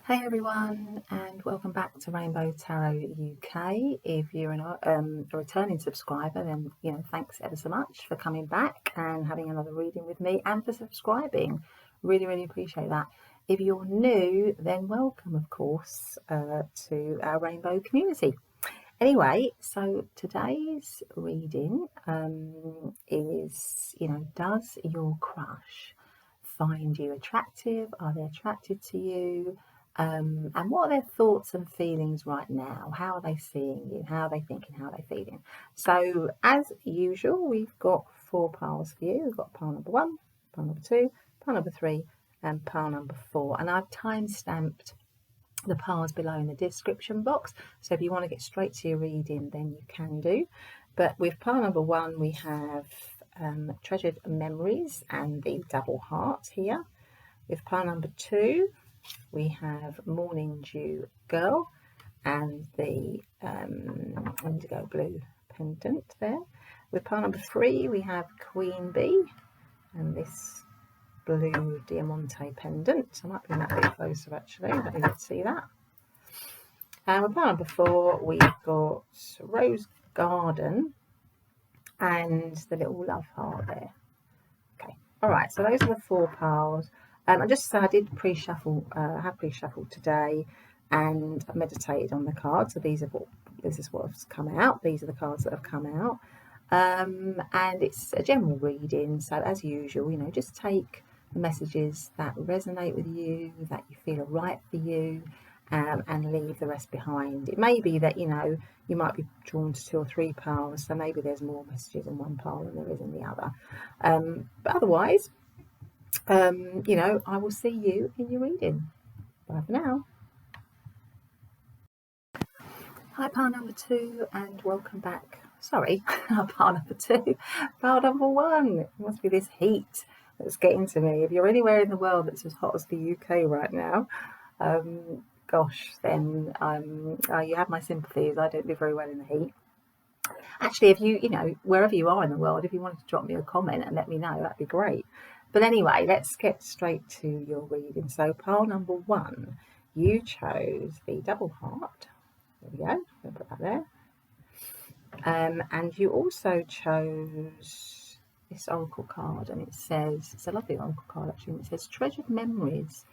Hey everyone, and welcome back to Rainbow Tarot UK. If you're a returning subscriber, then thanks ever so much for coming back and having another reading with me, and for subscribing. Really appreciate that. If you're new, then welcome, of course, to our Rainbow community. Anyway, so today's reading is, does your crush find you attractive? Are they attracted to you? And what are their thoughts and feelings right now? How are they seeing you? How are they thinking? How are they feeling? So, as usual, we've got 4 piles for you. We've got pile number 1, pile number 2, pile number 3, and pile number 4. And I've time-stamped the piles below in the description box. So if you want to get straight to your reading, then you can do. But with pile number 1, we have Treasured Memories and the double heart here. With pile number 2, we have Morning Dew Girl and the indigo blue pendant there. With pile number 3, we have Queen Bee and this blue Diamante pendant. I might bring that a bit closer actually, let me see that. And with pile number 4, we've got Rose Garden and the little love heart there. Okay, all right, so those are the 4 piles. I did pre-shuffle, have pre-shuffled today, and I meditated on the cards. So this is what's come out. These are the cards that have come out, and it's a general reading. So as usual, just take the messages that resonate with you, that you feel are right for you, and leave the rest behind. It may be that you might be drawn to 2 or 3 piles, so maybe there's more messages in one pile than there is in the other. But otherwise, I will see you in your reading. Bye for now. Hi, pile number 2, and welcome back. Sorry, pile number 2, pile number 1. It must be this heat that's getting to me. If you're anywhere in the world that's as hot as the UK right now, gosh, then you have my sympathies. I don't do very well in the heat. Actually, if you wherever you are in the world, if you wanted to drop me a comment and let me know, that'd be great. But anyway, let's get straight to your reading. So pile number 1, you chose the double heart. There we go. I'm going to put that there. And you also chose this oracle card, and it says, it's a lovely oracle card actually, and it says Treasured Memories.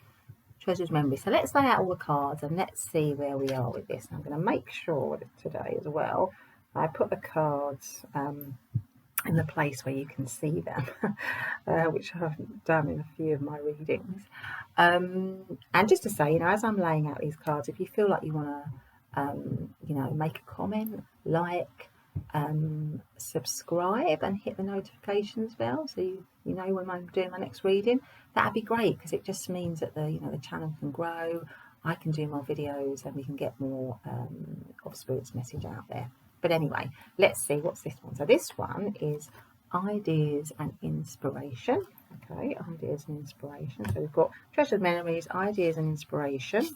Treasured Memories. So let's lay out all the cards and let's see where we are with this. And I'm going to make sure that today as well I put the cards in the place where you can see them, which I've done in a few of my readings. And just to say, as I'm laying out these cards, if you feel like you want to, make a comment, like, subscribe and hit the notifications bell so you know when I'm doing my next reading, that'd be great, because it just means that the channel can grow, I can do more videos, and we can get more of Spirit's message out there. But anyway, let's see, what's this one? So this one is Ideas and Inspiration. Okay, Ideas and Inspiration. So we've got Treasured Memories, Ideas and Inspiration.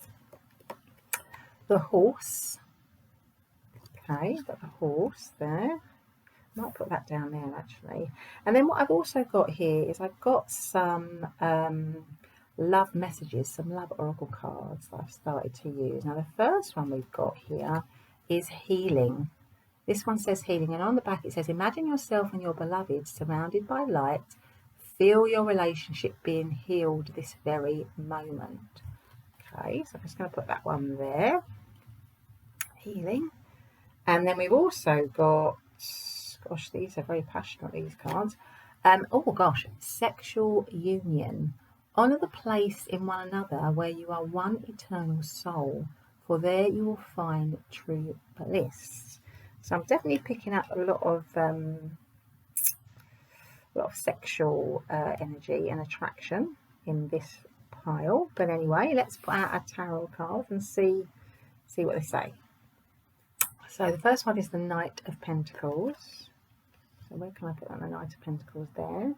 The Horse. Okay, got the horse there. Might put that down there actually. And then what I've also got here is I've got some love messages, some love oracle cards that I've started to use. Now the first one we've got here is Healing. This one says Healing, and on the back it says, imagine yourself and your beloved surrounded by light. Feel your relationship being healed this very moment. Okay, so I'm just going to put that one there. Healing. And then we've also got, gosh, these are very passionate, these cards. Oh gosh, Sexual Union. Honour the place in one another where you are one eternal soul, for there you will find true bliss. So I'm definitely picking up a lot of sexual energy and attraction in this pile. But anyway, let's put out our tarot cards and see what they say. So the first one is the Knight of Pentacles. So where can I put that? The Knight of Pentacles there.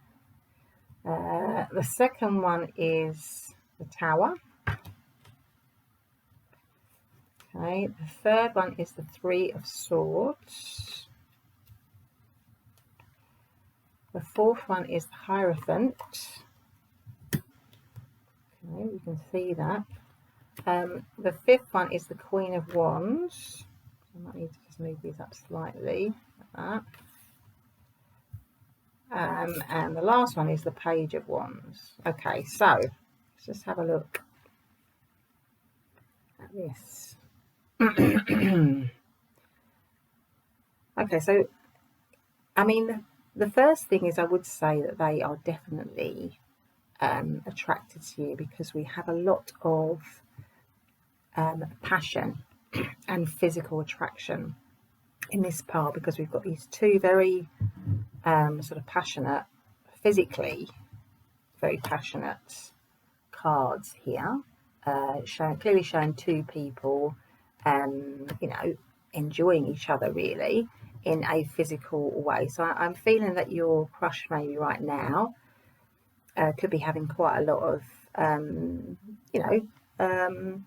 The second one is the Tower. Okay, the third one is the Three of Swords. The fourth one is the Hierophant. Okay, you can see that. The fifth one is the Queen of Wands. I might need to just move these up slightly, like that. And the last one is the Page of Wands. Okay, so let's just have a look at this. Okay, so I mean, the first thing is I would say that they are definitely attracted to you because we have a lot of passion and physical attraction in this pile, because we've got these two very sort of passionate, physically very passionate cards here, clearly showing two people, you know, enjoying each other really in a physical way. So I'm feeling that your crush maybe right now could be having quite a lot of, you know,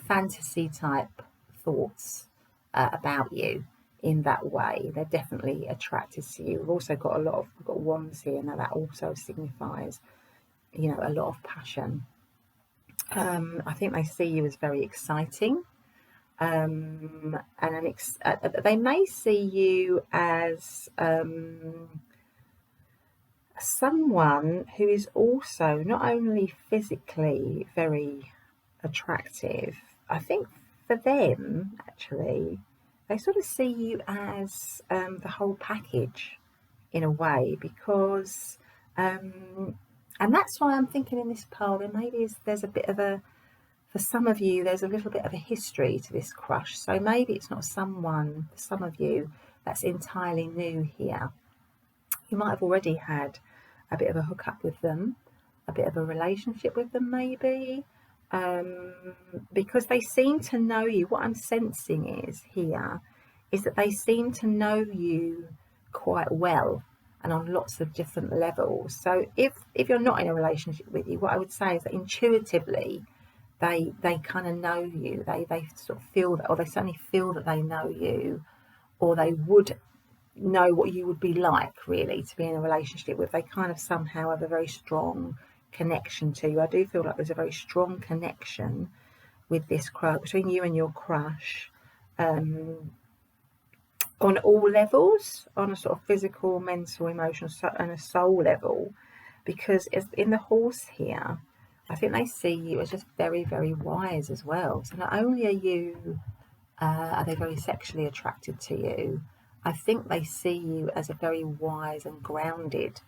fantasy type thoughts about you in that way. They're definitely attracted to you. We've also got we've got wands here, now that also signifies, you know, a lot of passion. I think they see you as very exciting, and they may see you as someone who is also not only physically very attractive. I think for them, actually, they sort of see you as the whole package in a way, because and that's why I'm thinking in this pile there maybe there's a bit of a, for some of you there's a little bit of a history to this crush. So maybe it's not someone, for some of you, that's entirely new here. You might have already had a bit of a hookup with them, a bit of a relationship with them maybe, because they seem to know you. What I'm sensing is that they seem to know you quite well and on lots of different levels. So if you're not in a relationship with you, what I would say is that intuitively they kind of know you. They sort of feel that, or they certainly feel that they know you, or they would know what you would be like really to be in a relationship with. They kind of somehow have a very strong connection to you. I do feel like there's a very strong connection with this crush, between you and your crush, on all levels, on a sort of physical, mental, emotional, and a soul level. Because in the Horse here, I think they see you as just very, very wise as well. So not only are they very sexually attracted to you, I think they see you as a very wise and grounded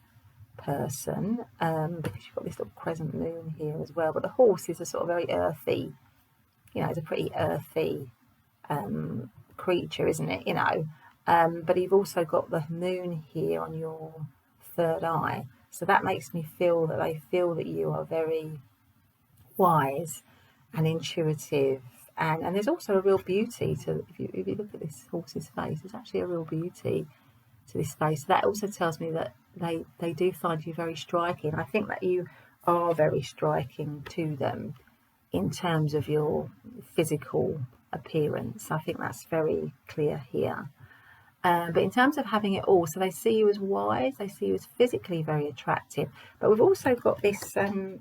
person, because you've got this little crescent moon here as well. But the Horse is a sort of very earthy, you know, it's a pretty earthy creature, isn't it? You know, but you've also got the moon here on your third eye. So that makes me feel that they feel that you are very wise and intuitive. And there's also a real beauty to, if you look at this Horse's face, there's actually a real beauty to this face. So that also tells me that they do find you very striking. I think that you are very striking to them in terms of your physical appearance. I think that's very clear here. But in terms of having it all, so they see you as wise, they see you as physically very attractive, but we've also got this, you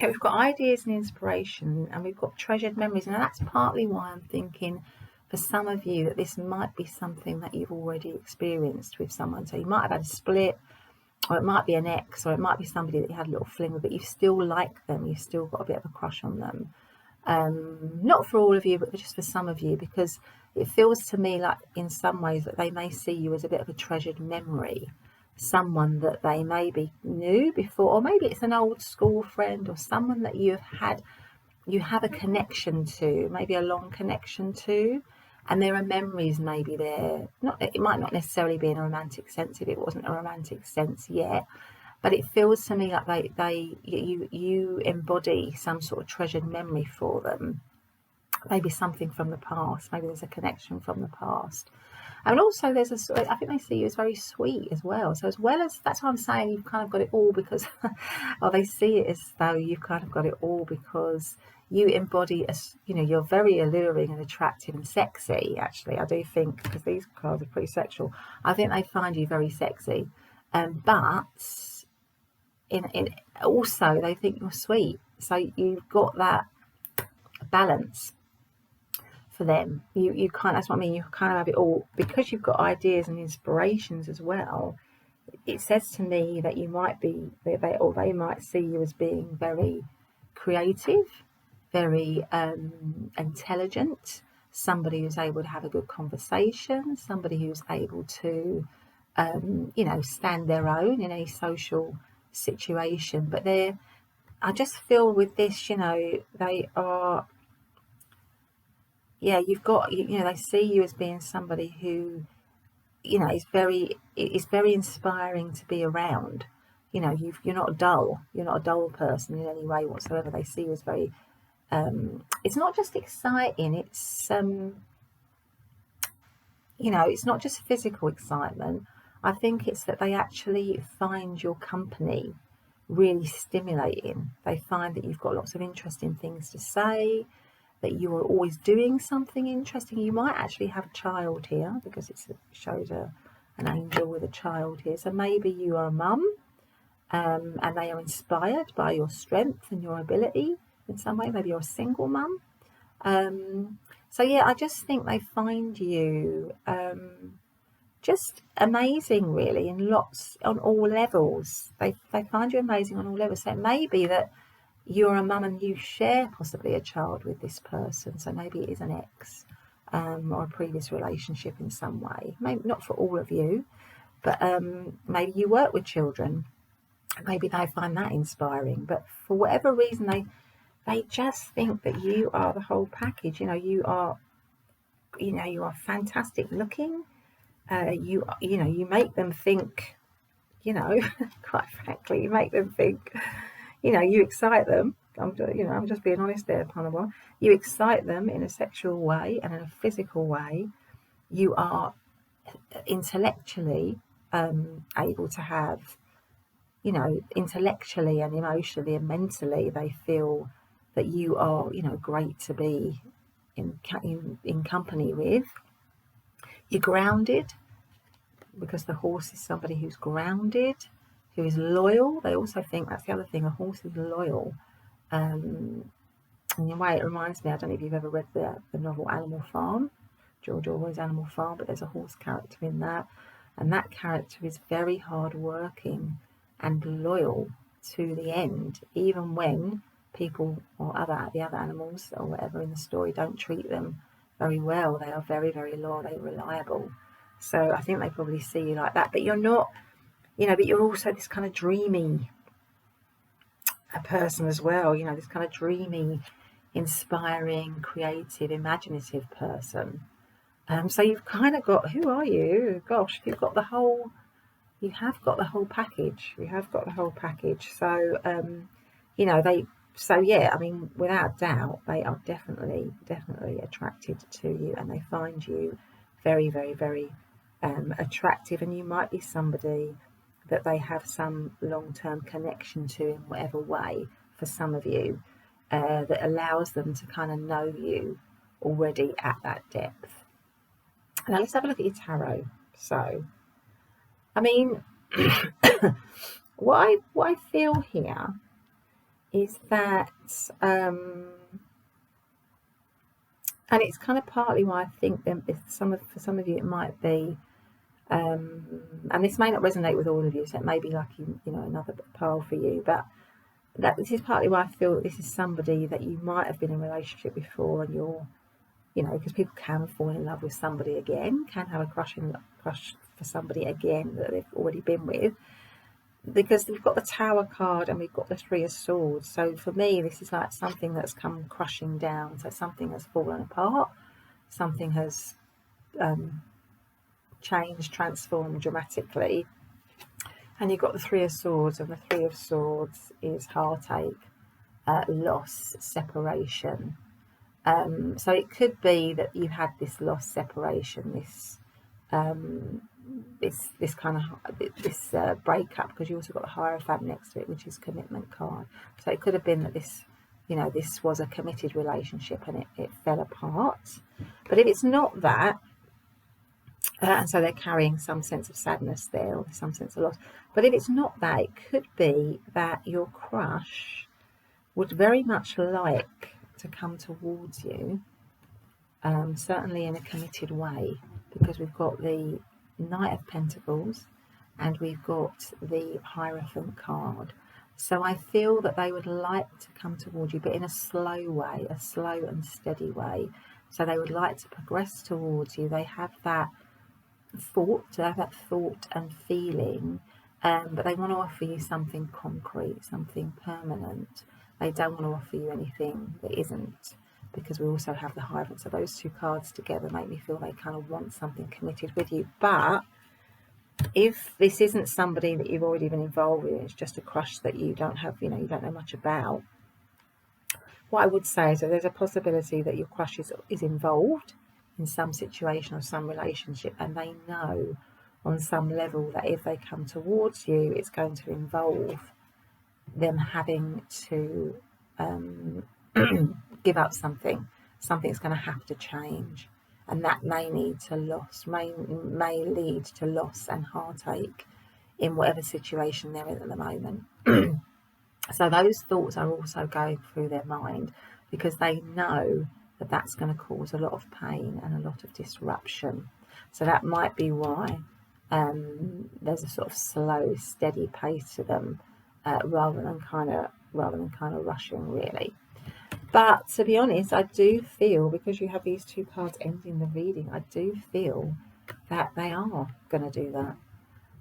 know, we've got ideas and inspiration, and we've got treasured memories, and that's partly why I'm thinking for some of you that this might be something that you've already experienced with someone. So you might have had a split, or it might be an ex, or it might be somebody that you had a little fling with, but you still like them, you've still got a bit of a crush on them. Not for all of you, but just for some of you, because it feels to me like in some ways that they may see you as a bit of a treasured memory, someone that they maybe knew before, or maybe it's an old school friend, or someone that you have a connection to, maybe a long connection to, and there are memories maybe there. It might not necessarily be in a romantic sense if it wasn't a romantic sense yet, but it feels to me like you embody some sort of treasured memory for them. Maybe something from the past. Maybe there's a connection from the past. And also I think they see you as very sweet as well. So as well as, that's why I'm saying you've kind of got it all, because, or they see it as though you've kind of got it all, because you embody, you know, you're very alluring and attractive and sexy, actually. I do think, because these cards are pretty sexual, I think they find you very sexy. But also they think you're sweet. So you've got that balance for them. You kind of, that's what I mean, you kind of have it all because you've got ideas and inspirations as well. It says to me that you might be, they might see you as being very creative, very intelligent, somebody who's able to have a good conversation, somebody who's able to, stand their own in any social situation. But I just feel with this, they are, you've got, they see you as being somebody who, it's very inspiring to be around. You're not dull. You're not a dull person in any way whatsoever. They see you as very. It's not just exciting. It's not just physical excitement. I think it's that they actually find your company really stimulating. They find that you've got lots of interesting things to say, that you are always doing something interesting. You might actually have a child here because it shows an angel with a child here. So maybe you are a mum, and they are inspired by your strength and your ability in some way. Maybe you're a single mum. I just think they find you just amazing, really, in lots, on all levels. They find you amazing on all levels. So it may be that you're a mum and you share possibly a child with this person. So maybe it is an ex or a previous relationship in some way. Maybe not for all of you, but maybe you work with children. Maybe they find that inspiring. But for whatever reason, they just think that you are the whole package. You are fantastic looking. You make them think, quite frankly, you make them think, you excite them. I'm just being honest there, Panama. You excite them in a sexual way and in a physical way. You are intellectually able to have, intellectually and emotionally and mentally, they feel that you are, great to be in company with. You're grounded because the horse is somebody who's grounded, who is loyal. They also think that's the other thing. A horse is loyal. In a way, it reminds me, I don't know if you've ever read the novel Animal Farm, George Orwell's Animal Farm, but there's a horse character in that. And that character is very hard-working and loyal to the end, even when people or the other animals or whatever in the story don't treat them very well. They are very, very loyal, they're reliable. So I think they probably see you like that. But you're not, but you're also this kind of dreamy person as well, this kind of dreamy, inspiring, creative, imaginative person. So you've kind of got, who are you? Gosh, you have got the whole package. You have got the whole package. So, without doubt, they are definitely attracted to you, and they find you very, very, very attractive. And you might be somebody that they have some long-term connection to in whatever way, for some of you, that allows them to kind of know you already at that depth. Now let's have a look at your tarot. So, I mean, what I feel here is that, and it's kind of partly why I think that for some of you it might be, and this may not resonate with all of you, so it may be like another pile for you, but this is partly why I feel that this is somebody that you might have been in a relationship before, and you're, because people can fall in love with somebody again, can have a crush for somebody again that they've already been with, because we've got the Tower card and we've got the Three of Swords. So for me, this is like something that's come crushing down. So something has fallen apart, something has changed, transformed dramatically. And you've got the Three of Swords, and the Three of Swords is heartache, loss, separation. So it could be that you had this loss, separation, this kind of breakup, because you also got the Hierophant next to it, which is commitment card. So it could have been that this was a committed relationship and it fell apart. But if it's not that, and so they're carrying some sense of sadness there, or some sense of loss. But if it's not that, it could be that your crush would very much like to come towards you, certainly in a committed way, because we've got the Knight of Pentacles and we've got the Hierophant card. So I feel that they would like to come towards you, but in a slow way, a slow and steady way. So they would like to progress towards you. They have that thought and feeling, but they want to offer you something concrete, something permanent. They don't want to offer you anything that isn't, because we also have the Hierophant. So those two cards together make me feel they kind of want something committed with you. But if this isn't somebody that you've already been involved with, it's just a crush that you don't have, you don't know much about, what I would say is that there's a possibility that your crush is involved in some situation or some relationship, and they know on some level that if they come towards you, it's going to involve them having to give up something. Something's going to have to change, and that may lead to loss and heartache in whatever situation they're in at the moment. So those thoughts are also going through their mind, because they know that that's going to cause a lot of pain and a lot of disruption. So that might be why there's a sort of slow, steady pace to them, rather than kind of rushing, really. But to be honest, I do feel, because you have these two cards ending the reading, I do feel that they are going to do that.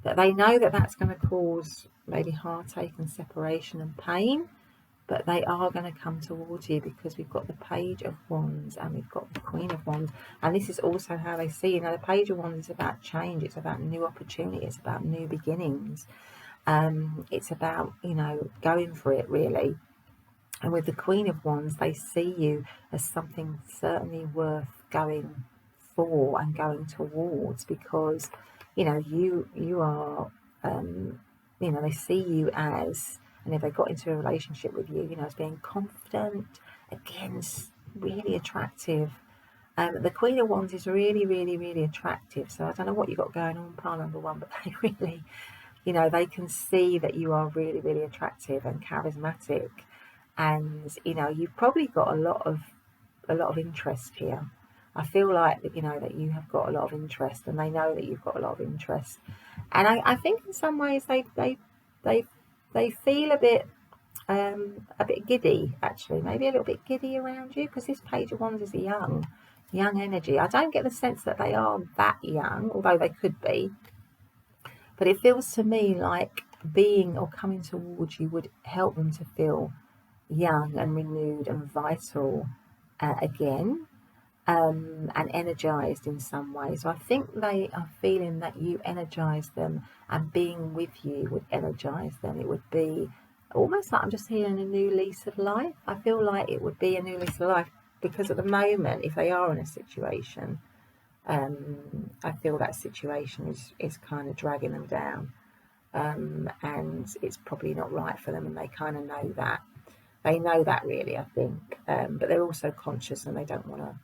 That they know that that's going to cause maybe heartache and separation and pain, but they are going to come towards you, because we've got the Page of Wands and we've got the Queen of Wands. And this is also how they see, the Page of Wands is about change, it's about new opportunity, it's about new beginnings. It's about, going for it, really. And with the Queen of Wands, they see you as something certainly worth going for and going towards, because, you are, they see you as, and if they got into a relationship with you, as being confident, again, really attractive. The Queen of Wands is really, really, really attractive. So I don't know what you've got going on, pile number one, but they really, they can see that you are really, really attractive and charismatic. And, you've probably got a lot of interest here. I feel like that, that you have got a lot of interest, and they know that you've got a lot of interest. And I think in some ways they feel a bit giddy, actually, maybe a little bit giddy around you, because this Page of Wands is a young energy. I don't get the sense that they are that young, although they could be. But it feels to me like being or coming towards you would help them to feel young and renewed and vital again, and energized in some way. So I think they are feeling that you energize them, and being with you would energize them. It would be almost like I'm just hearing a new lease of life. I feel like it would be a new lease of life, because at the moment, if they are in a situation, I feel that situation is kind of dragging them down, and it's probably not right for them, and they kind of know that. They know that, really, I think, but they're also conscious, and they don't want to,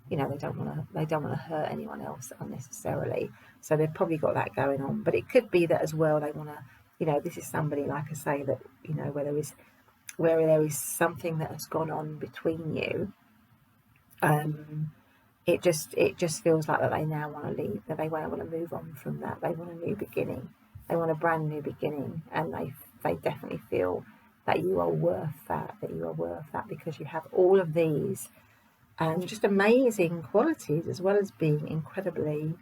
they don't want to hurt anyone else unnecessarily. So they've probably got that going on. But it could be that as well they want to, this is somebody, like I say, that where there is something that has gone on between you. It just feels like that they now want to leave, that they want to move on from that. They want a new beginning. They want a brand new beginning, and they definitely feel that you are worth that, because you have all of these just amazing qualities, as well as being incredibly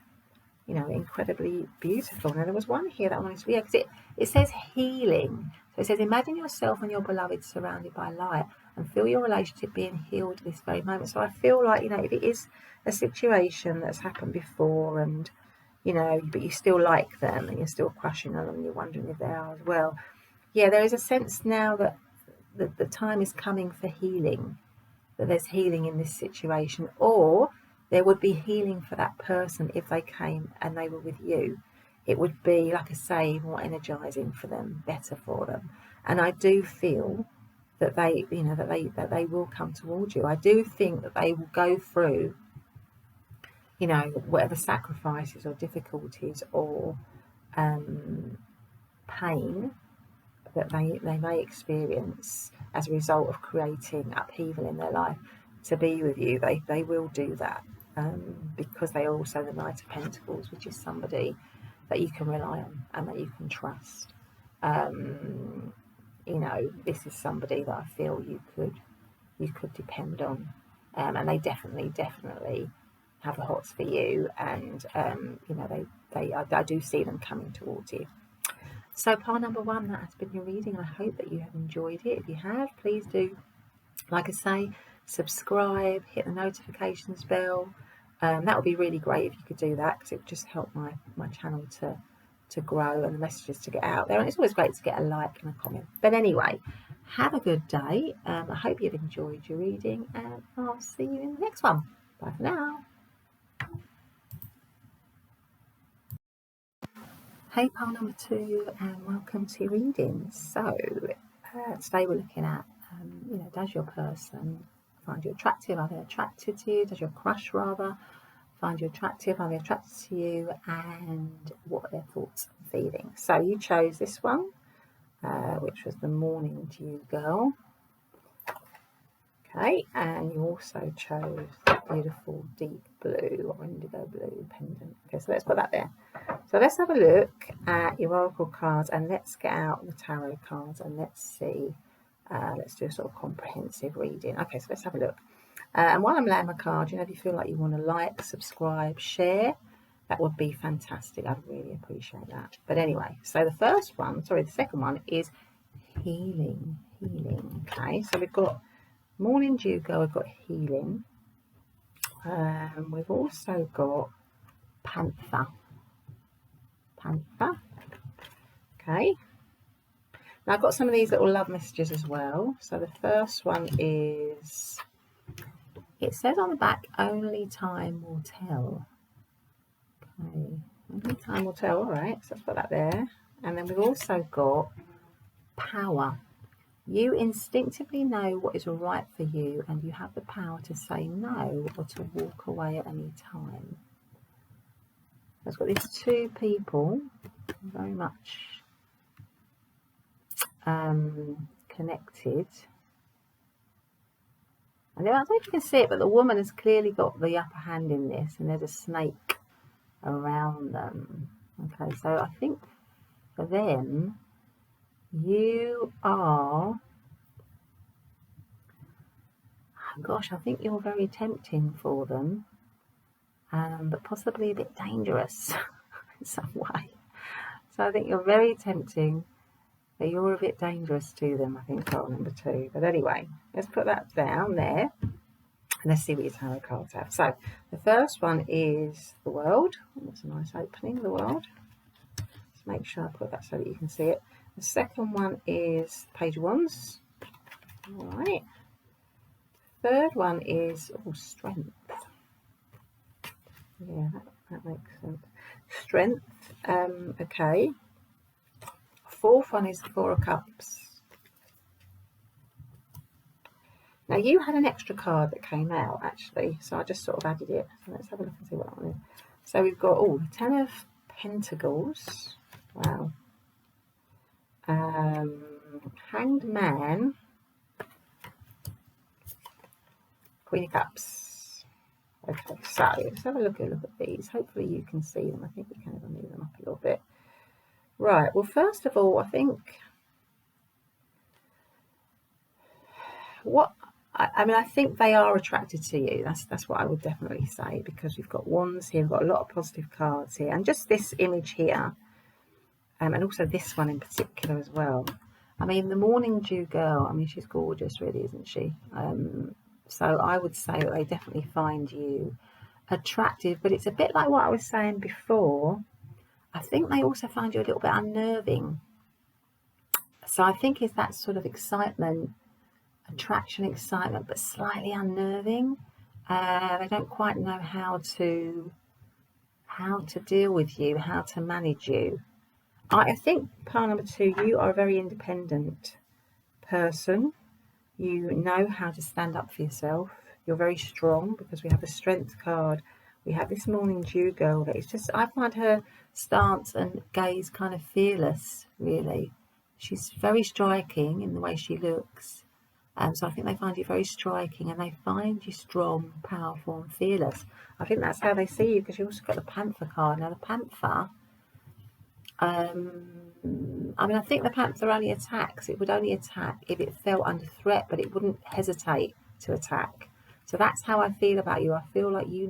beautiful. Now, there was one here that I wanted to read, because it says healing. So it says, imagine yourself and your beloved surrounded by light, and feel your relationship being healed at this very moment. So I feel like, if it is a situation that's happened before, and, but you still like them, and you're still crushing on them, and you're wondering if they are as well. Yeah, there is a sense now that the time is coming for healing, that there's healing in this situation, or there would be healing for that person if they came and they were with you. It would be, like I say, more energizing for them, better for them. And I do feel that they will come towards you. I do think that they will go through, whatever sacrifices or difficulties or pain that they may experience, as a result of creating upheaval in their life to be with you, they will do that, because they are also the Knight of Pentacles, which is somebody that you can rely on and that you can trust. You know, this is somebody that I feel you could depend on, and they definitely have the hots for you, and you know, I do see them coming towards you. So pile number one, that has been your reading. I hope that you have enjoyed it. If you have, please do, like I say, subscribe, hit the notifications bell. That would be really great if you could do that, because it would just help my channel to grow and the messages to get out there. And it's always great to get a like and a comment. But anyway, have a good day. I hope you've enjoyed your reading, and I'll see you in the next one. Bye for now. Hey, pile number two, and welcome to your reading. So today we're looking at, you know, does your person find you attractive? Are they attracted to you? Does your crush rather find you attractive? Are they attracted to you? And what are their thoughts and feelings? So you chose this one, which was the Morning Dew Girl. Okay, and you also chose the beautiful deep blue or indigo blue pendant. Okay, so let's put that there. So let's have a look at your oracle cards, and let's get out the tarot cards, and let's see. Let's do a sort of comprehensive reading. Okay, so let's have a look. And while I'm laying my card, you know, if you feel like you want to like, subscribe, share, that would be fantastic. I'd really appreciate that. But anyway, so the second one is healing. Okay, so we've got Morning Dew Girl, we've got healing. We've also got Panther. Okay. Now I've got some of these little love messages as well. So the first one is, it says on the back, only time will tell. Okay, only time will tell. All right, so let's put that there. And then we've also got power. You instinctively know what is right for you, and you have the power to say no or to walk away at any time. I've got these two people very much connected. And I don't know if you can see it, but the woman has clearly got the upper hand in this, and there's a snake around them. Okay, so I think for them, you are, gosh, I think you're very tempting for them, but possibly a bit dangerous in some way. So I think you're very tempting, but you're a bit dangerous to them, I think, pile number two. But anyway, let's put that down there, and let's see what your tarot cards have. So the first one is the World. That's a nice opening, the World. Let's make sure I put that so that you can see it. The second one is Page of Wands. All right. Third one is Strength. Yeah, that makes sense. Strength. Okay. Fourth one is the Four of Cups. Now you had an extra card that came out actually, so I just sort of added it. So let's have a look and see what that one is. So we've got the Ten of Pentacles. Wow. Hanged Man. Queen of Cups. Okay, so let's have a look at these. Hopefully you can see them. I think we can even move them up a little bit. Right, well, first of all, I think I think they are attracted to you. That's what I would definitely say, because we've got wands here, we've got a lot of positive cards here, and just this image here, and also this one in particular as well. I mean, the Morning Dew Girl, I mean, she's gorgeous, really, isn't she? So I would say that they definitely find you attractive, but it's a bit like what I was saying before. I think they also find you a little bit unnerving. So I think it's that sort of excitement, attraction, excitement, but slightly unnerving. They don't quite know how to deal with you, how to manage you. I think pile number two, you are a very independent person. You know how to stand up for yourself. You're very strong, because we have a Strength card. We have this Morning Dew Girl that is just, I find her stance and gaze kind of fearless, really. She's very striking in the way she looks. So I think they find you very striking, and they find you strong, powerful, and fearless. I think that's how they see you, because you also got the Panther card. Now the Panther, I mean, I think the Panther only attacks. It would only attack if it felt under threat, but it wouldn't hesitate to attack. So that's how I feel about you. I feel like you're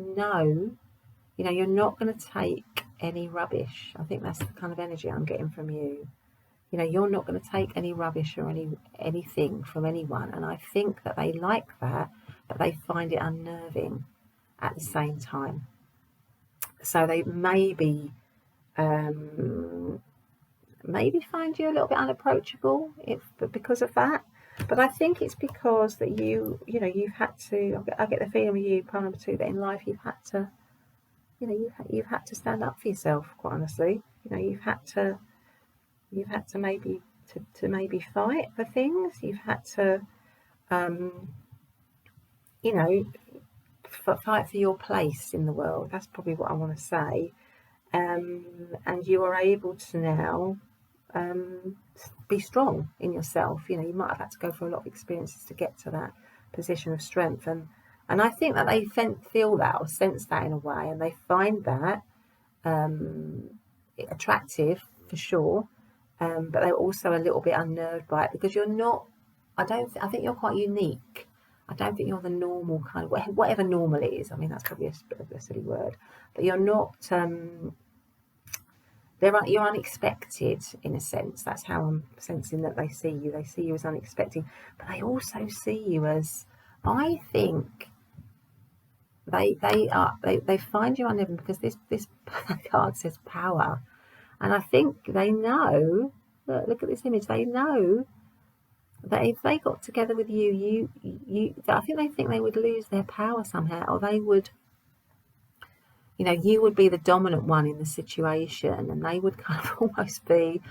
not going to take any rubbish. I think that's the kind of energy I'm getting from you. You're not going to take any rubbish or anything from anyone. And I think that they like that, but they find it unnerving at the same time. So they maybe find you a little bit unapproachable because of that. But I think it's because that you've had to. I get the feeling with you, part number 2, that in life you've had to, you've had to stand up for yourself. Quite honestly, you've had to maybe maybe fight for things. You've had to, fight for your place in the world. That's probably what I want to say. And you are able to now be strong in yourself. You might have had to go through a lot of experiences to get to that position of strength, and I think that they feel that or sense that in a way, and they find that attractive for sure, but they're also a little bit unnerved by it, because you're not. I think you're quite unique. I don't think you're the normal kind of, whatever normal is. I mean, that's probably a bit of a silly word, but you're not. You're unexpected in a sense. That's how I'm sensing that they see you. They see you as unexpected, but they also see you as, I think, they find you unnerving, because this card says power, and I think they know. Look at this image. They know that if they got together with you, I think they would lose their power somehow, or they would. You would be the dominant one in the situation, and they would kind of almost be,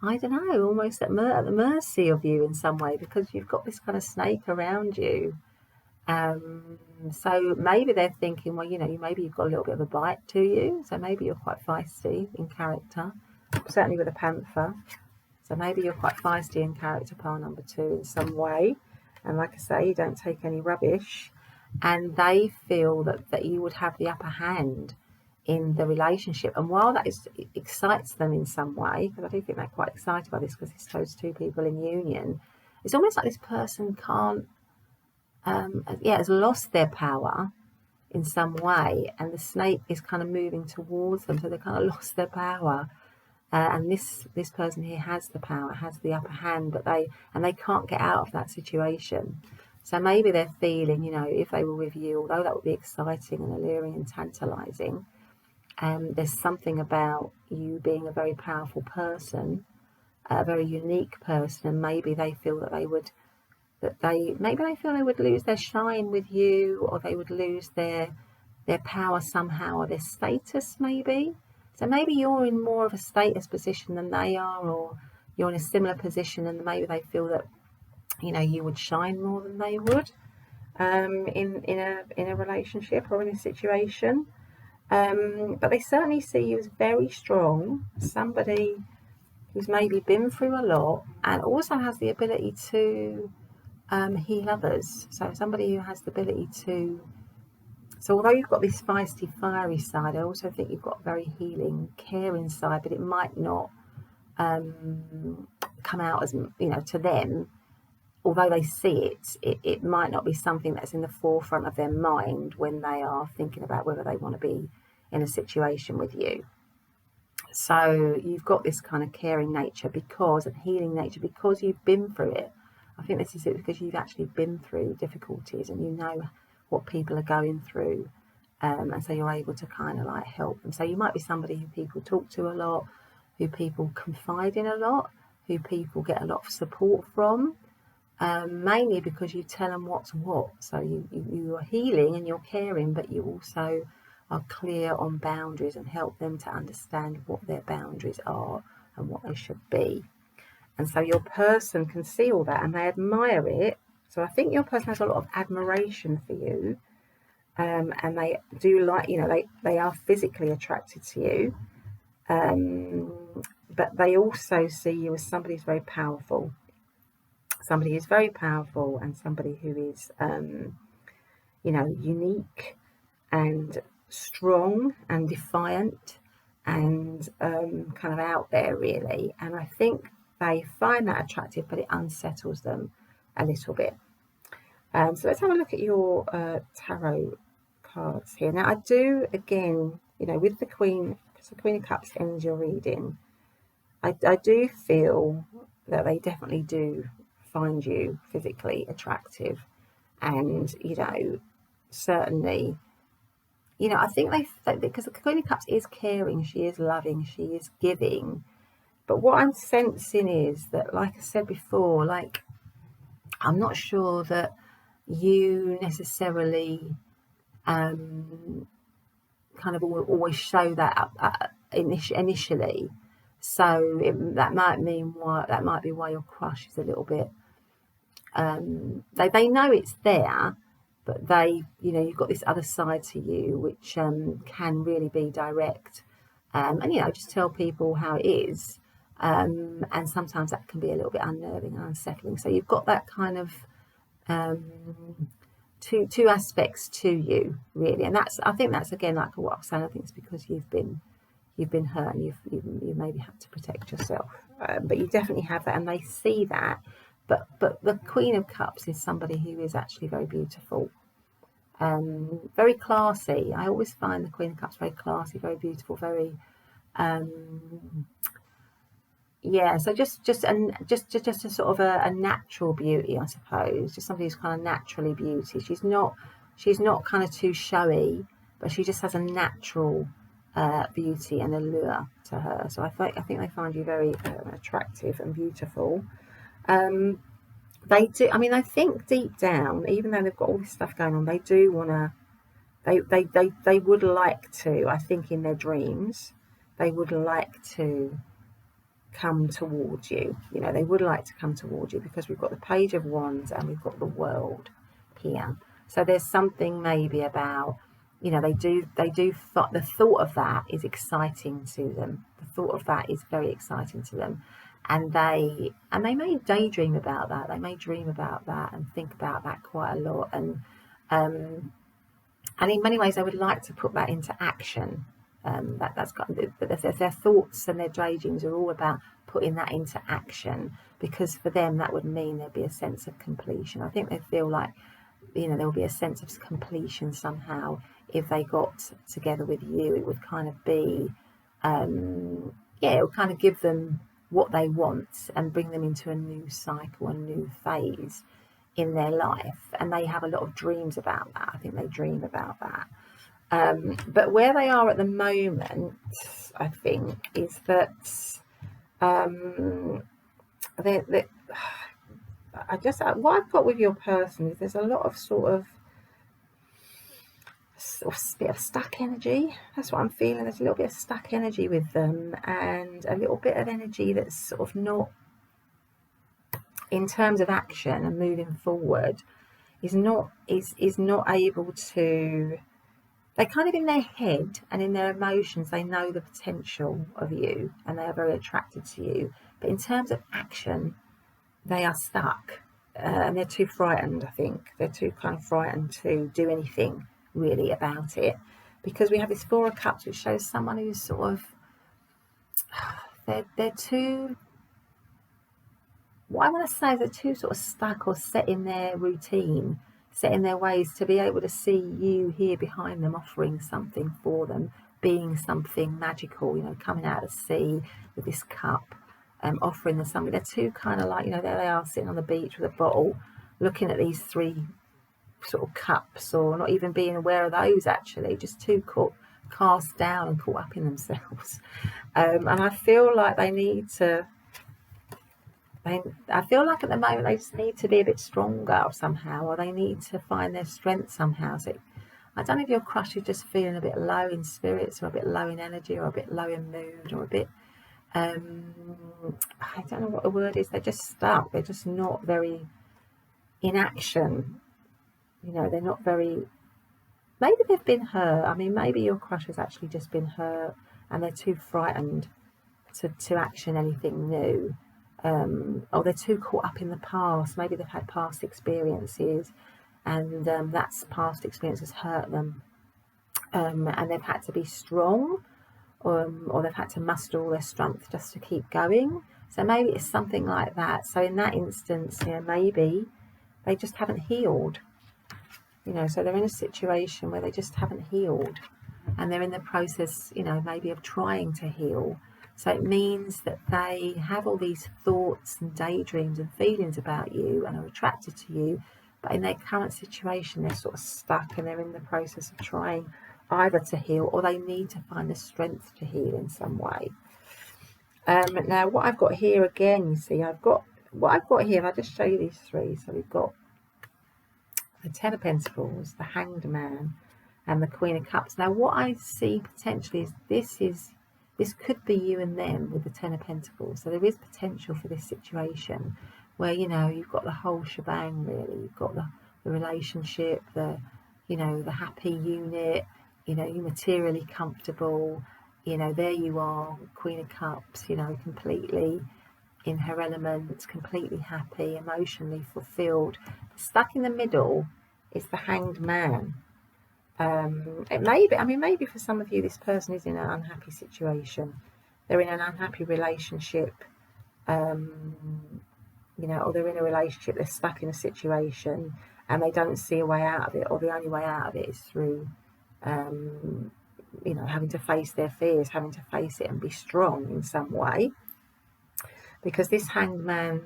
I don't know, almost at the mercy of you in some way, because you've got this kind of snake around you. So maybe they're thinking, well, maybe you've got a little bit of a bite to you, so maybe you're quite feisty in character, certainly with a Panther. So maybe you're quite feisty in character, pile number 2, in some way. And like I say, you don't take any rubbish. And they feel that you would have the upper hand in the relationship. And while that excites them in some way, because I do think they're quite excited by this, because this shows 2 people in union, it's almost like this person has lost their power in some way, and the snake is kind of moving towards them, so they kind of lost their power. And this person here has the power, has the upper hand, but they can't get out of that situation. So maybe they're feeling, if they were with you, although that would be exciting and alluring and tantalising, there's something about you being a very powerful person, a very unique person, and maybe they feel that they would lose their shine with you, or they would lose their power somehow, or their status maybe. So maybe you're in more of a status position than they are, or you're in a similar position, and maybe they feel that you would shine more than they would in a relationship or in a situation. But they certainly see you as very strong, somebody who's maybe been through a lot, and also has the ability to heal others. So somebody who has the ability to. So although you've got this feisty, fiery side, I also think you've got a very healing, caring side, but it might not come out as, to them. Although they see it might not be something that's in the forefront of their mind when they are thinking about whether they want to be in a situation with you. So you've got this kind of caring nature and healing nature, because you've been through it. I think this is it, because you've actually been through difficulties and you know what people are going through, and so you're able to kind of like help them. So you might be somebody who people talk to a lot, who people confide in a lot, who people get a lot of support from, mainly because you tell them what's what. So you are healing and you're caring, but you also are clear on boundaries and help them to understand what their boundaries are and what they should be. And so your person can see all that and they admire it. So I think your person has a lot of admiration for you, and they do like, they are physically attracted to you, but they also see you as somebody who's very powerful. somebody who's very powerful and somebody who is, you know, unique and strong and defiant and kind of out there, really. And I think they find that attractive, but it unsettles them a little bit. So let's have a look at your tarot cards here. Now, I do, again, you know, with the Queen, because the Queen of Cups ends your reading, I do feel that they definitely do find you physically attractive. And, you know, certainly, you know, I think because the Queen of Cups is caring, she is loving, she is giving. But what I'm sensing is that, like I said before, like, I'm not sure that you necessarily kind of always show that up initially. So that might be why your crush is a little bit. They know it's there, but they, you know, you've got this other side to you which can really be direct, and you know, just tell people how it is, and sometimes that can be a little bit unnerving and unsettling. So you've got that kind of two aspects to you, really, and I think that's again like what I was saying. I think it's because you've been hurt and you maybe had to protect yourself, but you definitely have that, and they see that. But the Queen of Cups is somebody who is actually very beautiful, very classy. I always find the Queen of Cups very classy, very beautiful, very yeah. So just a sort of a natural beauty, I suppose. Just somebody who's kind of naturally beauty. She's not kind of too showy, but she just has a natural beauty and allure to her. So I think they find you very attractive and beautiful. They do. I mean, I think deep down, even though they've got all this stuff going on, they do want to. They would like to. I think in their dreams, they would like to come towards you. You know, they would like to come towards you because we've got the Page of Wands and we've got the World here. So there's something maybe about, you know, the thought of that is exciting to them. The thought of that is very exciting to them. And they may daydream about that. They may dream about that and think about that quite a lot. And in many ways, they would like to put that into action. That's got, but their thoughts and their daydreams are all about putting that into action, because for them that would mean there'd be a sense of completion. I think they feel like, you know, there will be a sense of completion somehow if they got together with you. It would kind of be, it would kind of give them what they want and bring them into a new cycle, a new phase in their life. And they have a lot of dreams about that. I think they dream about that. But where they are at the moment, I think, is that what I've got with your person is there's a lot of sort of bit of stuck energy. That's what I'm feeling. There's a little bit of stuck energy with them, and a little bit of energy that's sort of not, in terms of action and moving forward, is not able to. They kind of, in their head and in their emotions, they know the potential of you and they are very attracted to you. But in terms of action, they are stuck, and they're too frightened. I think they're too kind of frightened to do anything really about it, because we have this Four of Cups, which shows someone who's sort of they're too. What I want to say is they're too sort of stuck or set in their routine, set in their ways, to be able to see you here behind them, offering something for them, being something magical, you know, coming out of the sea with this cup, offering them something. They're too kind of like, you know, there they are sitting on the beach with a bottle, looking at these three sort of cups, or not even being aware of those, actually, just too cast down and caught up in themselves. And I feel like they need to. I feel like at the moment they just need to be a bit stronger somehow, or they need to find their strength somehow. So I don't know if your crush is just feeling a bit low in spirits, or a bit low in energy, or a bit low in mood, or a bit, I don't know what the word is. They're just stuck. They're just not very in action. You know, they're not very, maybe they've been hurt. I mean, maybe your crush has actually just been hurt and they're too frightened to action anything new. or they're too caught up in the past. Maybe they've had past experiences, and that's past experiences hurt them, and they've had to be strong, or they've had to muster all their strength just to keep going. So maybe it's something like that. So in that instance, maybe they just haven't healed. So they're in a situation where they just haven't healed, and they're in the process, maybe of trying to heal. So it means that they have all these thoughts and daydreams and feelings about you and are attracted to you, but in their current situation, they're sort of stuck and they're in the process of trying either to heal, or they need to find the strength to heal in some way. Now, what I've got here again, you see, what I've got here, I'll just show you these three. So we've got the Ten of Pentacles, the Hanged Man, and the Queen of Cups. Now, what I see potentially is this could be you and them with the Ten of Pentacles. So there is potential for this situation where, you've got the whole shebang, really. You've got the relationship, the happy unit, you're materially comfortable, there you are, Queen of Cups, completely in her element, completely happy, emotionally fulfilled. Stuck in the middle is the Hanged Man. Maybe for some of you, this person is in an unhappy situation. They're in an unhappy relationship, or they're in a relationship, they're stuck in a situation and they don't see a way out of it, or the only way out of it is through, having to face their fears, having to face it and be strong in some way. Because this Hanged Man,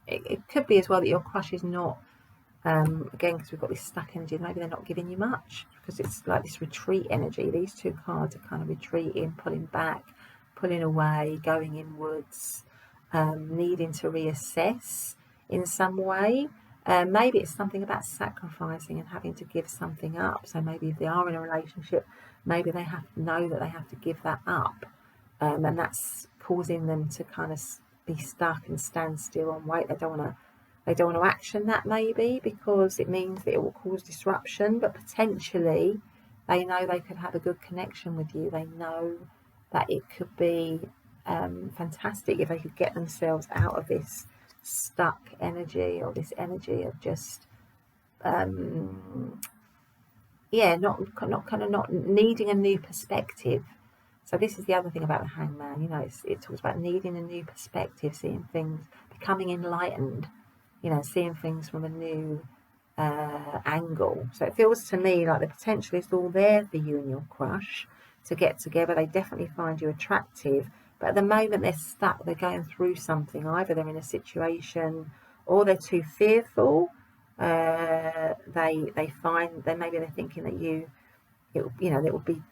it could be as well that your crush is not, again, because we've got this stuck energy, maybe they're not giving you much, because it's like this retreat energy. These two cards are kind of retreating, pulling back, pulling away, going inwards, needing to reassess in some way. Maybe it's something about sacrificing and having to give something up. So maybe if they are in a relationship, maybe they have to know that they have to give that up, and that's causing them to kind of be stuck and stand still and wait. They don't want to action that, maybe because it means that it will cause disruption, but potentially they know they could have a good connection with you. They know that it could be fantastic if they could get themselves out of this stuck energy, or this energy of just not needing a new perspective. So this is the other thing about the Hangman, it talks about needing a new perspective, seeing things, becoming enlightened, seeing things from a new angle. So it feels to me like the potential is all there for you and your crush to get together. They definitely find you attractive, but at the moment they're stuck, they're going through something. Either they're in a situation or they're too fearful. They find that maybe they're thinking that it will be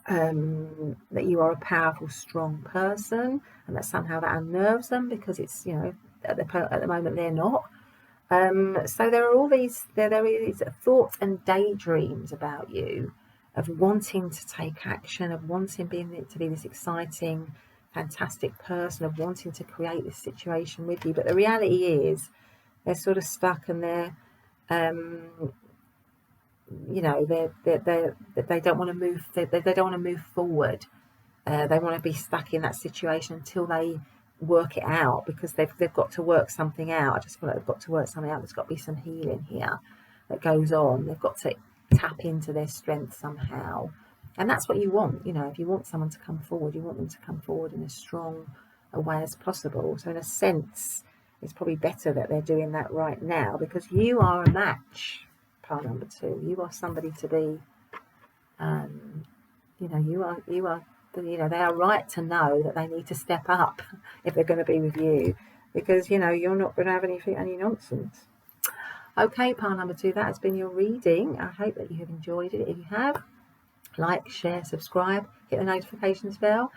that you are a powerful, strong person, and that somehow that unnerves them because it's at the moment they're not. So there are all these thoughts and daydreams about you, of wanting to take action, of wanting to be this exciting, fantastic person, of wanting to create this situation with you. But the reality is they're sort of stuck, and they're they don't want to move. They don't want to move forward. They want to be stuck in that situation until they work it out, because they've got to work something out. I just feel like they've got to work something out. There's got to be some healing here that goes on. They've got to tap into their strength somehow, and that's what you want. If you want someone to come forward, you want them to come forward in as strong a way as possible. So in a sense, it's probably better that they're doing that right now, because you are a match. Part number 2, you are somebody to be. You are. They are right to know that they need to step up if they're going to be with you, because you're not going to have any nonsense. Okay, pile number 2, that has been your reading. I hope that you have enjoyed it. If you have, like, share, subscribe, hit the notifications bell,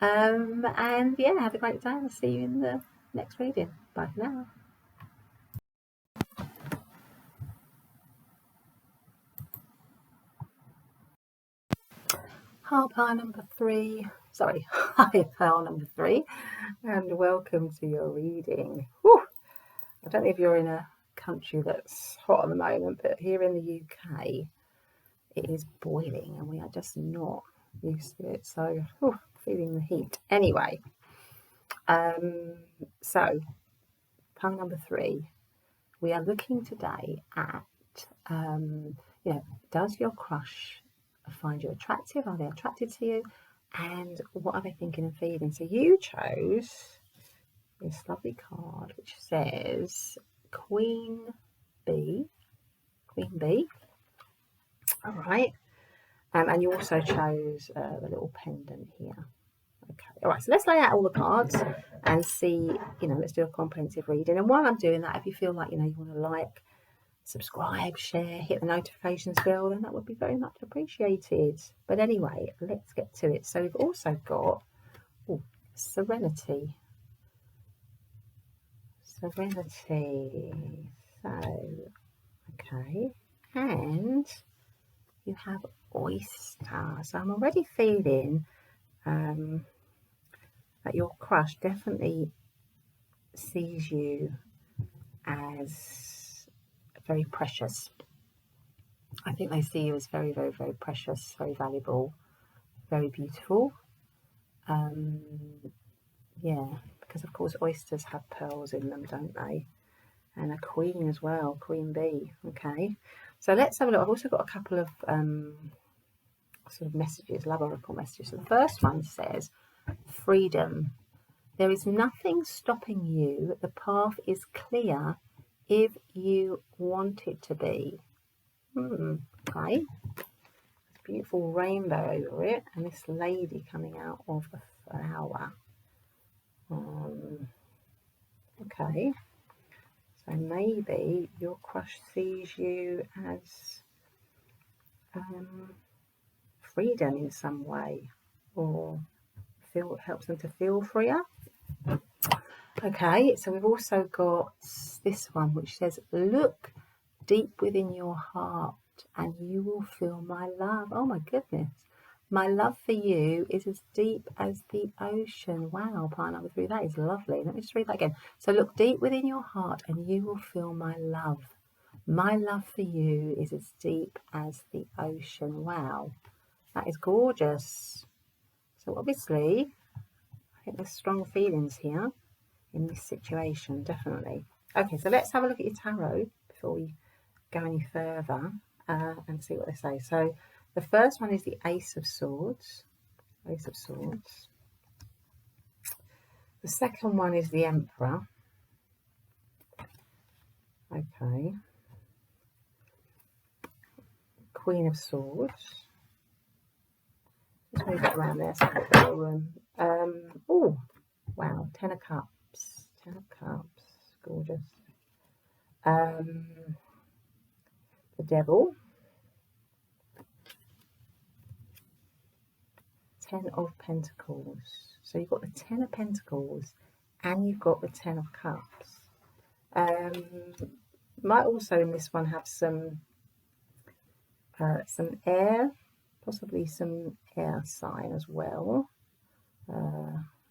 and have a great day. I'll see you in the next reading. Bye for now. Hi, pile number 3. Hi, pile number 3, and welcome to your reading. Whew. I don't know if you're in a country that's hot at the moment, but here in the UK, it is boiling, and we are just not used to it. So, feeling the heat. Anyway, So, pile number 3, we are looking today at, does your crush find you attractive? Are they attracted to you? And what are they thinking and feeling? So you chose this lovely card which says Queen Bee. Queen Bee. All right. And you also chose the little pendant here. Okay, all right, so let's lay out all the cards and see, let's do a comprehensive reading. And while I'm doing that, if you feel like, you want to like, subscribe, share, hit the notifications bell, then that would be very much appreciated. But anyway, let's get to it. So we've also got Serenity. Serenity. So, okay. And you have Oyster. So I'm already feeling that your crush definitely sees you as very precious. I think they see you as very, very, very precious, very valuable, very beautiful. Yeah, because of course oysters have pearls in them, don't they? And a queen as well, Queen Bee. Okay, so let's have a look. I've also got a couple of sort of messages, love oracle messages. So the first one says, freedom. There is nothing stopping you. The path is clear if you want it to be. Okay. Beautiful rainbow over it, and this lady coming out of the flower. Okay. So maybe your crush sees you as freedom in some way, or helps them to feel freer. Okay, so we've also got this one which says, look deep within your heart and you will feel my love. Oh my goodness. My love for you is as deep as the ocean. Wow, pile number 3, that is lovely. Let me just read that again. So look deep within your heart and you will feel my love. My love for you is as deep as the ocean. Wow, that is gorgeous. So obviously, I think there's strong feelings here in this situation, definitely. Okay, so let's have a look at your tarot before we go any further and see what they say. So the first one is the Ace of Swords. Ace of Swords. The second one is the Emperor. Okay. Queen of Swords. Let's move it around there so I've got a bit of room. Oh, wow, 10 of Cups. 10 of Cups. Gorgeous. The Devil. 10 of Pentacles. So you've got the 10 of Pentacles and you've got the 10 of Cups. Might also in this one have some air, possibly some air sign as well.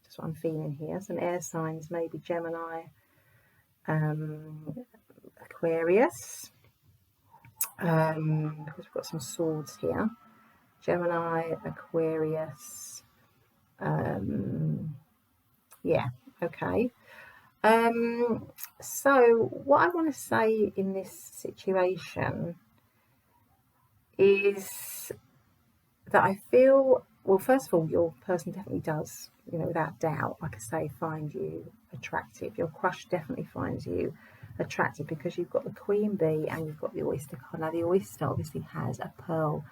Just what I'm feeling here. Some air signs, maybe Gemini, Aquarius. Because we've got some swords here. Gemini, Aquarius. Yeah, okay. So what I want to say in this situation is that I feel, well, first of all, your person definitely does, without doubt, like I say, find you attractive. Your crush definitely finds you attractive because you've got the Queen Bee and you've got the oyster card. Now, the oyster obviously has a pearl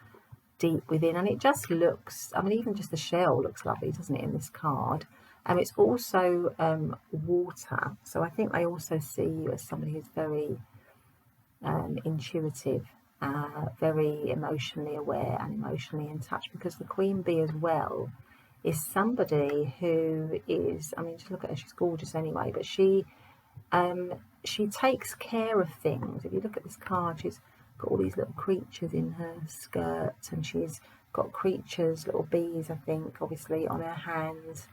deep within, and it just looks, even just the shell looks lovely, doesn't it, in this card? And it's also water, so I think they also see you as somebody who's very intuitive, very emotionally aware and emotionally in touch, because the Queen Bee as well is somebody who is, just look at her, she's gorgeous anyway, but she takes care of things. If you look at this card, she's got all these little creatures in her skirt, and she's got creatures, little bees, I think, obviously on her hands,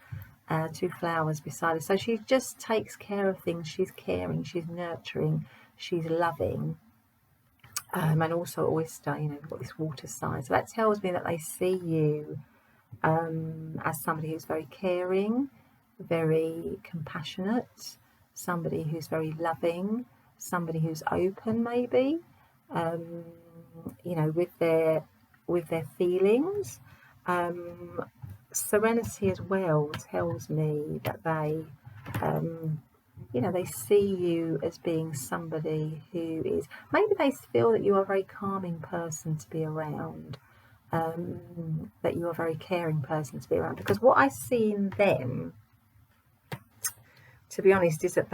2 flowers beside her. So she just takes care of things. She's caring, she's nurturing, she's loving. And also oyster, we've got this water sign. So that tells me that they see you as somebody who's very caring, very compassionate, somebody who's very loving, somebody who's open, maybe, um, with their feelings. Um, Serenity as well tells me that they see you as being somebody who is, maybe they feel that you are a very calming person to be around, that you are a very caring person to be around. Because what I see in them, to be honest, is that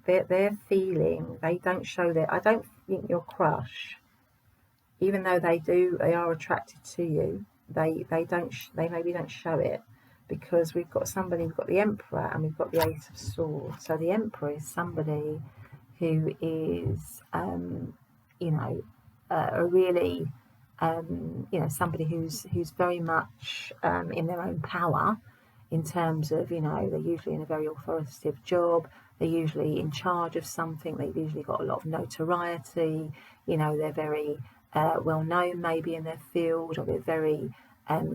their feeling, they don't show their, I don't think your crush, even though they are attracted to you, they maybe don't show it, because we've got the Emperor and we've got the Ace of Swords. So the Emperor is somebody who is a really somebody who's very much in their own power, in terms of, they're usually in a very authoritative job, they're usually in charge of something, they've usually got a lot of notoriety, they're very well known maybe in their field, or they're very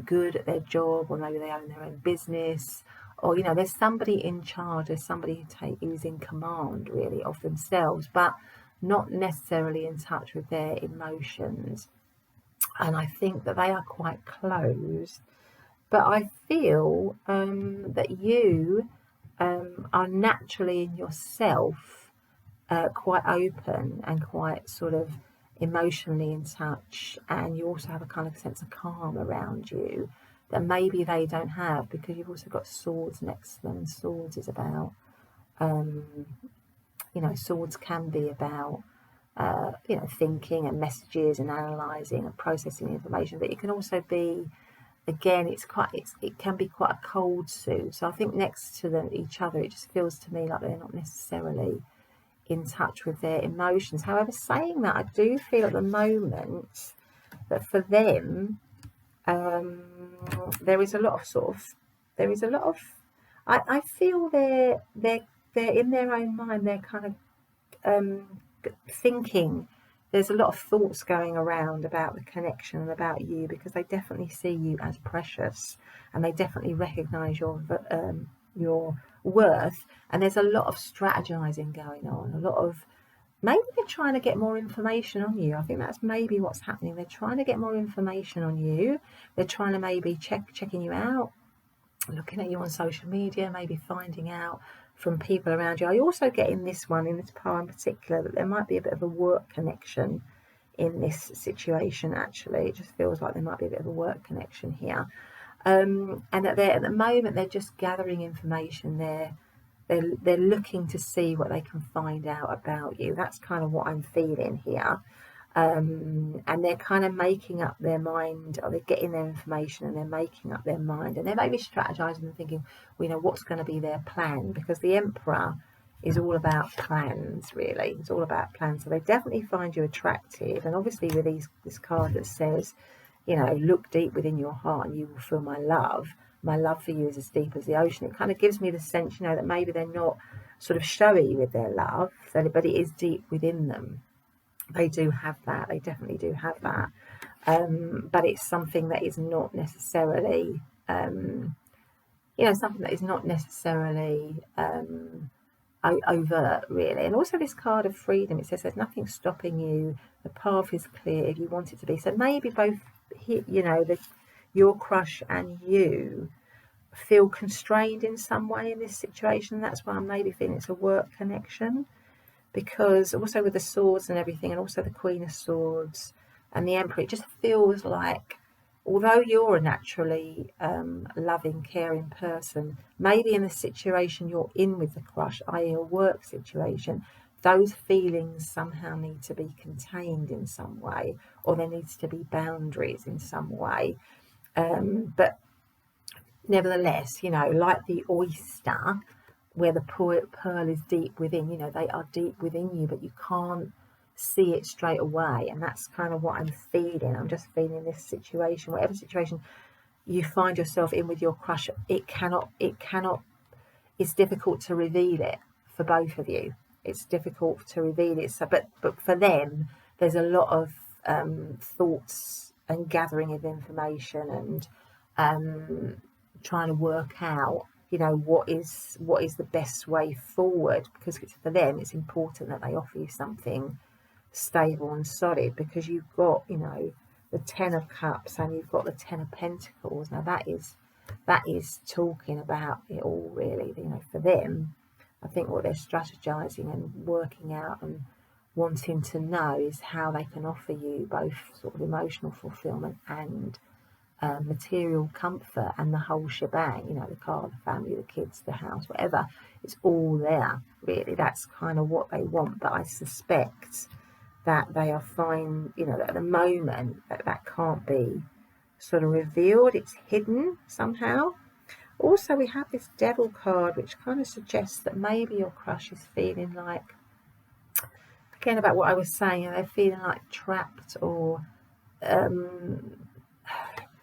good at their job, or maybe they own their own business, or there's somebody in charge, there's somebody who's in command really of themselves, but not necessarily in touch with their emotions. And I think that they are quite closed. But I feel that you are naturally in yourself quite open and quite sort of emotionally in touch, and you also have a kind of sense of calm around you that maybe they don't have, because you've also got swords next to them, and swords is about swords can be about thinking and messages and analysing and processing information, but it can also be, again, it can be quite a cold suit. So I think next to each other, it just feels to me like they're not necessarily in touch with their emotions. However, saying that, I do feel at the moment that for them, there is a lot of I feel they're in their own mind, they're kind of thinking, there's a lot of thoughts going around about the connection and about you, because they definitely see you as precious, and they definitely recognise your worth. And there's a lot of strategizing going on, a lot of, maybe they're trying to get more information on you. I think that's maybe what's happening. They're trying to get more information on you. They're trying to maybe checking you out, looking at you on social media, maybe finding out from people around you. I also get in this pile in particular, that there might be a bit of a work connection in this situation. Actually, it just feels like there might be a bit of a work connection here, and that they're, at the moment, they're just gathering information. They're looking to see what they can find out about you. That's kind of what I'm feeling here. And they're kind of making up their mind, or they're getting their information and they're making up their mind, and they're maybe strategizing and thinking, what's going to be their plan, because the Emperor is all about plans, really. It's all about plans. So they definitely find you attractive, and obviously with this card that says, look deep within your heart and you will feel my love. My love for you is as deep as the ocean. It kind of gives me the sense, that maybe they're not sort of showy with their love, but it is deep within them. They do have that. They definitely do have that. But it's something that is not necessarily, overt, really. And also this card of freedom, it says there's nothing stopping you. The path is clear if you want it to be. So maybe both, your crush and you feel constrained in some way in this situation. That's why I'm maybe feeling it's a work connection. Because also with the swords and everything, and also the Queen of Swords and the Emperor, it just feels like, although you're a naturally loving, caring person, maybe in the situation you're in with the crush, i.e. a work situation, those feelings somehow need to be contained in some way, or there needs to be boundaries in some way. But nevertheless, like the oyster, where the pearl is deep within, they are deep within you, but you can't see it straight away. And that's kind of what I'm feeling. I'm just feeling this situation, whatever situation you find yourself in with your crush, it's difficult to reveal it for both of you. It's difficult to reveal it. So, but for them, there's a lot of thoughts and gathering of information, and trying to work out you know, what is the best way forward, because for them it's important that they offer you something stable and solid, because you've got, you know, the 10 of Cups and you've got the 10 of Pentacles. Now that is talking about it all, really. You know, for them, I think what they're strategizing and working out and wanting to know is how they can offer you both sort of emotional fulfillment and material comfort and the whole shebang. You know, the car, the family, the kids, the house, whatever. It's all there, really. That's kind of what they want. But I suspect that they are fine, you know, that at the moment that can't be sort of revealed. It's hidden somehow. Also, we have this Devil card, which kind of suggests that maybe your crush is feeling like, again, about what I was saying, they're feeling like trapped or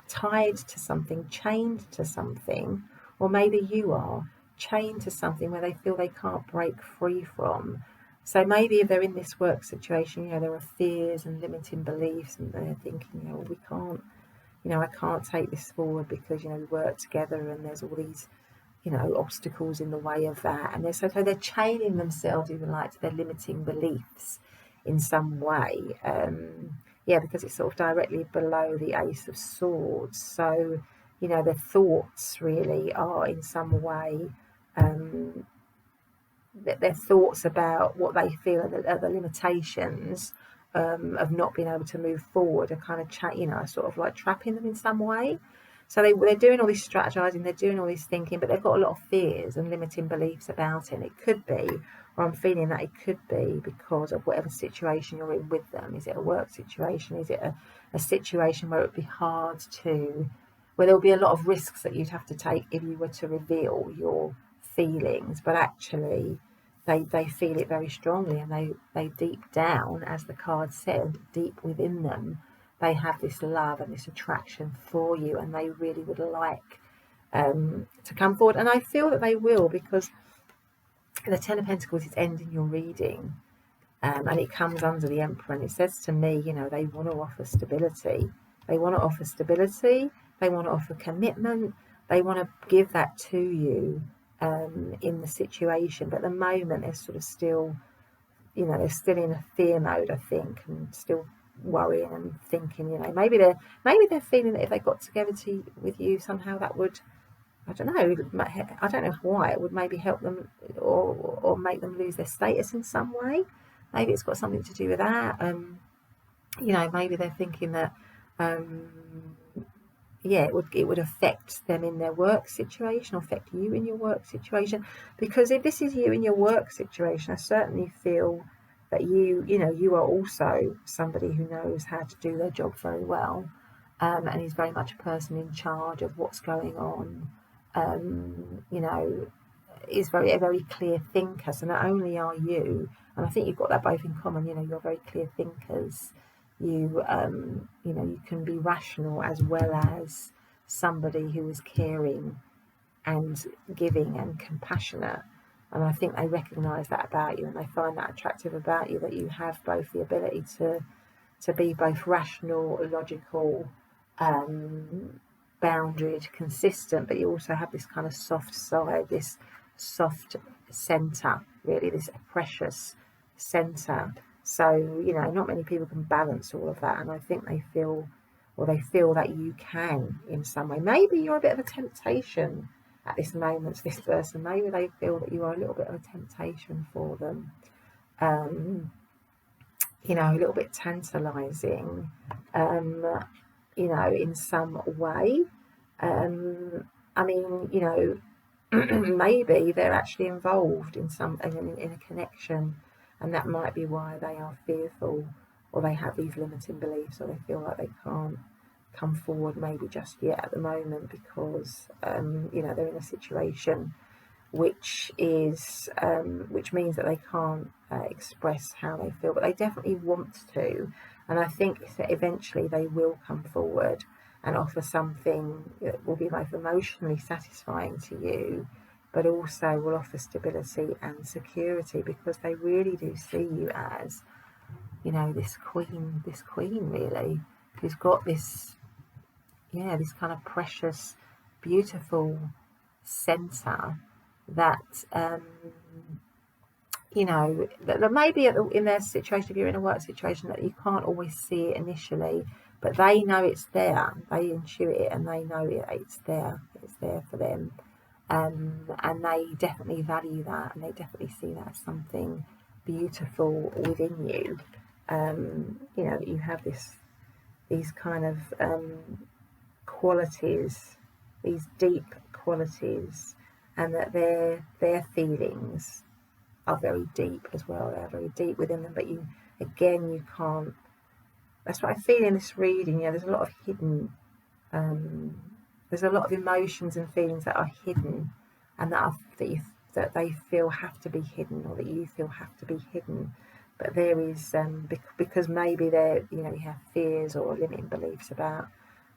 tied to something, chained to something, or maybe you are chained to something where they feel they can't break free from. So maybe if they're in this work situation, you know, there are fears and limiting beliefs, and they're thinking, you know, we can't, you know, I can't take this forward because, you know, we work together and there's all these, you know, obstacles in the way of that. And so they're chaining themselves, even like, to their limiting beliefs in some way. Yeah, because it's sort of directly below the Ace of Swords. So, you know, their thoughts really are in some way, their thoughts about what they feel are the limitations of not being able to move forward are kind of, you know, sort of like trapping them in some way. So they're doing all this strategizing, they're doing all this thinking, but they've got a lot of fears and limiting beliefs about it. And it could be, or I'm feeling that it could be, because of whatever situation you're in with them. Is it a work situation? Is it a situation where it would be hard to, where there'll be a lot of risks that you'd have to take if you were to reveal your feelings, but actually they feel it very strongly, and they deep down, as the card said, deep within them, they have this love and this attraction for you, and they really would like to come forward. And I feel that they will, because the 10 of Pentacles is ending your reading, and it comes under the Emperor, and it says to me, you know, they want to offer stability. They want to offer stability. They want to offer commitment. They want to give that to you in the situation. But at the moment, they're sort of still, you know, they're still in a fear mode, I think, and still worrying and thinking, you know, maybe they're feeling that if they got together with you, somehow that would, I don't know why, it would maybe help them or make them lose their status in some way. Maybe it's got something to do with that. You know, maybe they're thinking that yeah, it would affect them in their work situation, or affect you in your work situation. Because if this is you in your work situation, I certainly feel that you know, you are also somebody who knows how to do their job very well, and is very much a person in charge of what's going on. You know, is a very clear thinker. So not only are you, and I think you've got that both in common, you know, you're very clear thinkers. You you know, you can be rational as well as somebody who is caring and giving and compassionate. And I think they recognise that about you, and they find that attractive about you, that you have both the ability to be both rational, logical, boundaried, consistent, but you also have this kind of soft side, this soft centre, really, this precious centre. So, you know, not many people can balance all of that, and I think they feel that you can in some way. Maybe you're a bit of a temptation at this moment to this person. Maybe they feel that you are a little bit of a temptation for them. You know, a little bit tantalising, you know, in some way. I mean, you know, maybe they're actually involved in in a connection, and that might be why they are fearful, or they have these limiting beliefs, or they feel like they can't come forward maybe just yet at the moment, because you know, they're in a situation which means that they can't express how they feel, but they definitely want to. And I think that eventually they will come forward and offer something that will be both emotionally satisfying to you, but also will offer stability and security, because they really do see you as, you know, this queen really, who's got this, yeah, this kind of precious, beautiful centre that you know, that maybe in their situation, if you're in a work situation, that you can't always see it initially, but they know it's there. They intuit it and they know it's there. It's there for them, and they definitely value that, and they definitely see that as something beautiful within you. You know, you have these kind of qualities, these deep qualities, and that their feelings are very deep as well. They're very deep within them, but you can't. That's what I feel in this reading. There's a lot of hidden. There's a lot of emotions and feelings that are hidden, and that they feel have to be hidden, or that you feel have to be hidden. But there is because maybe you have fears or limiting beliefs about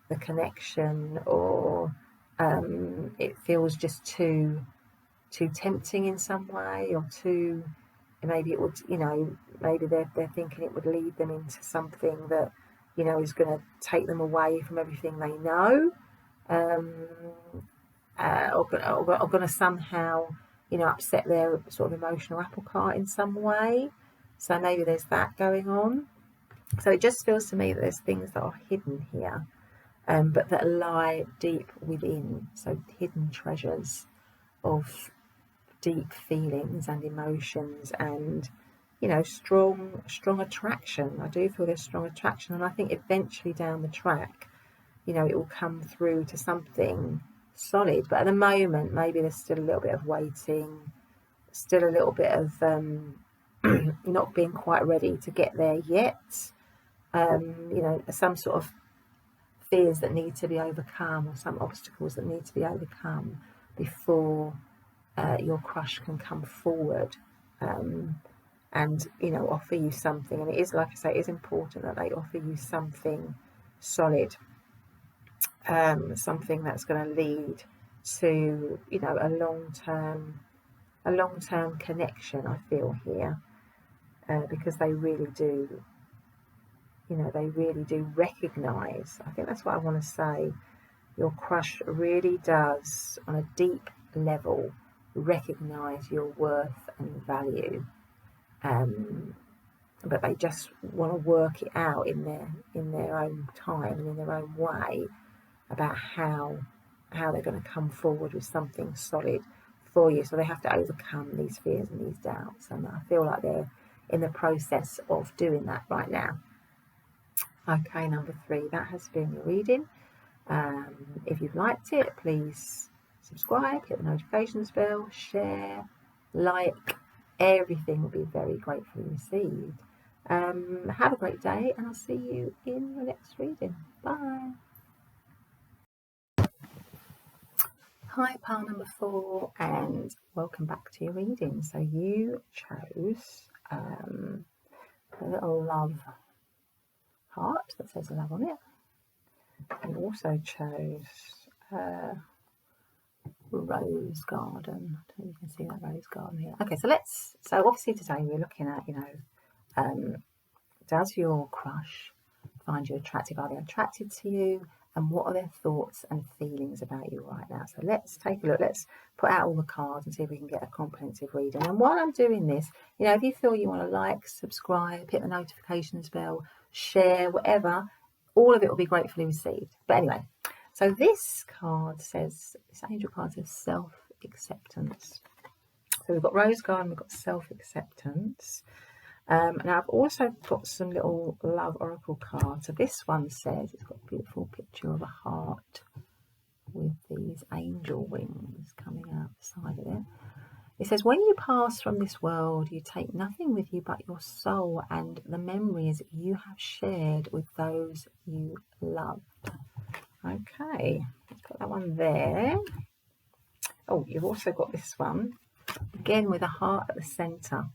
the connection, or it feels just too tempting in some way, or maybe it would, maybe they're thinking it would lead them into something that is going to take them away from everything they know, or going to somehow upset their sort of emotional apple cart in some way. So maybe there's that going on. So it just feels to me that there's things that are hidden here, but that lie deep within. So hidden treasures of deep feelings and emotions, and strong attraction. I do feel there's strong attraction, and I think eventually down the track, it will come through to something solid. But at the moment, maybe there's still a little bit of waiting, still a little bit of not being quite ready to get there yet. Some sort of fears that need to be overcome, or some obstacles that need to be overcome before your crush can come forward and offer you something. And it is, like I say, it is important that they offer you something solid, something that's going to lead to a long-term connection. I feel here, because they really do. They really do recognise. I think that's what I want to say. Your crush really does, on a deep level, recognise your worth and value, but they just want to work it out in their own time and in their own way about how they're going to come forward with something solid for you. So they have to overcome these fears and these doubts, and I feel like they're in the process of doing that right now. Okay, number 3, that has been your reading. If you've liked it, please subscribe, hit the notifications bell, share, like. Everything will be very gratefully received. Have a great day, and I'll see you in your next reading. Bye. Hi, pile number 4, and welcome back to your reading. So you chose a little love heart that says love on it. You also chose rose garden. I don't know if you can see that rose garden here. Okay, so obviously today we're looking at, does your crush find you attractive? Are they attracted to you? And what are their thoughts and feelings about you right now? So let's take a look. Let's put out all the cards and see if we can get a comprehensive reading. And while I'm doing this, if you feel you want to like, subscribe, hit the notifications bell, share, whatever, all of it will be gratefully received. But anyway, so this angel card says self-acceptance. So we've got rose garden, we've got self-acceptance. Now I've also got some little love oracle cards. So this one says, it's got a beautiful picture of a heart with these angel wings coming out the side of it. It says, when you pass from this world, you take nothing with you but your soul and the memories you have shared with those you loved. Okay, got that one there. Oh, you've also got this one, again with a heart at the centre.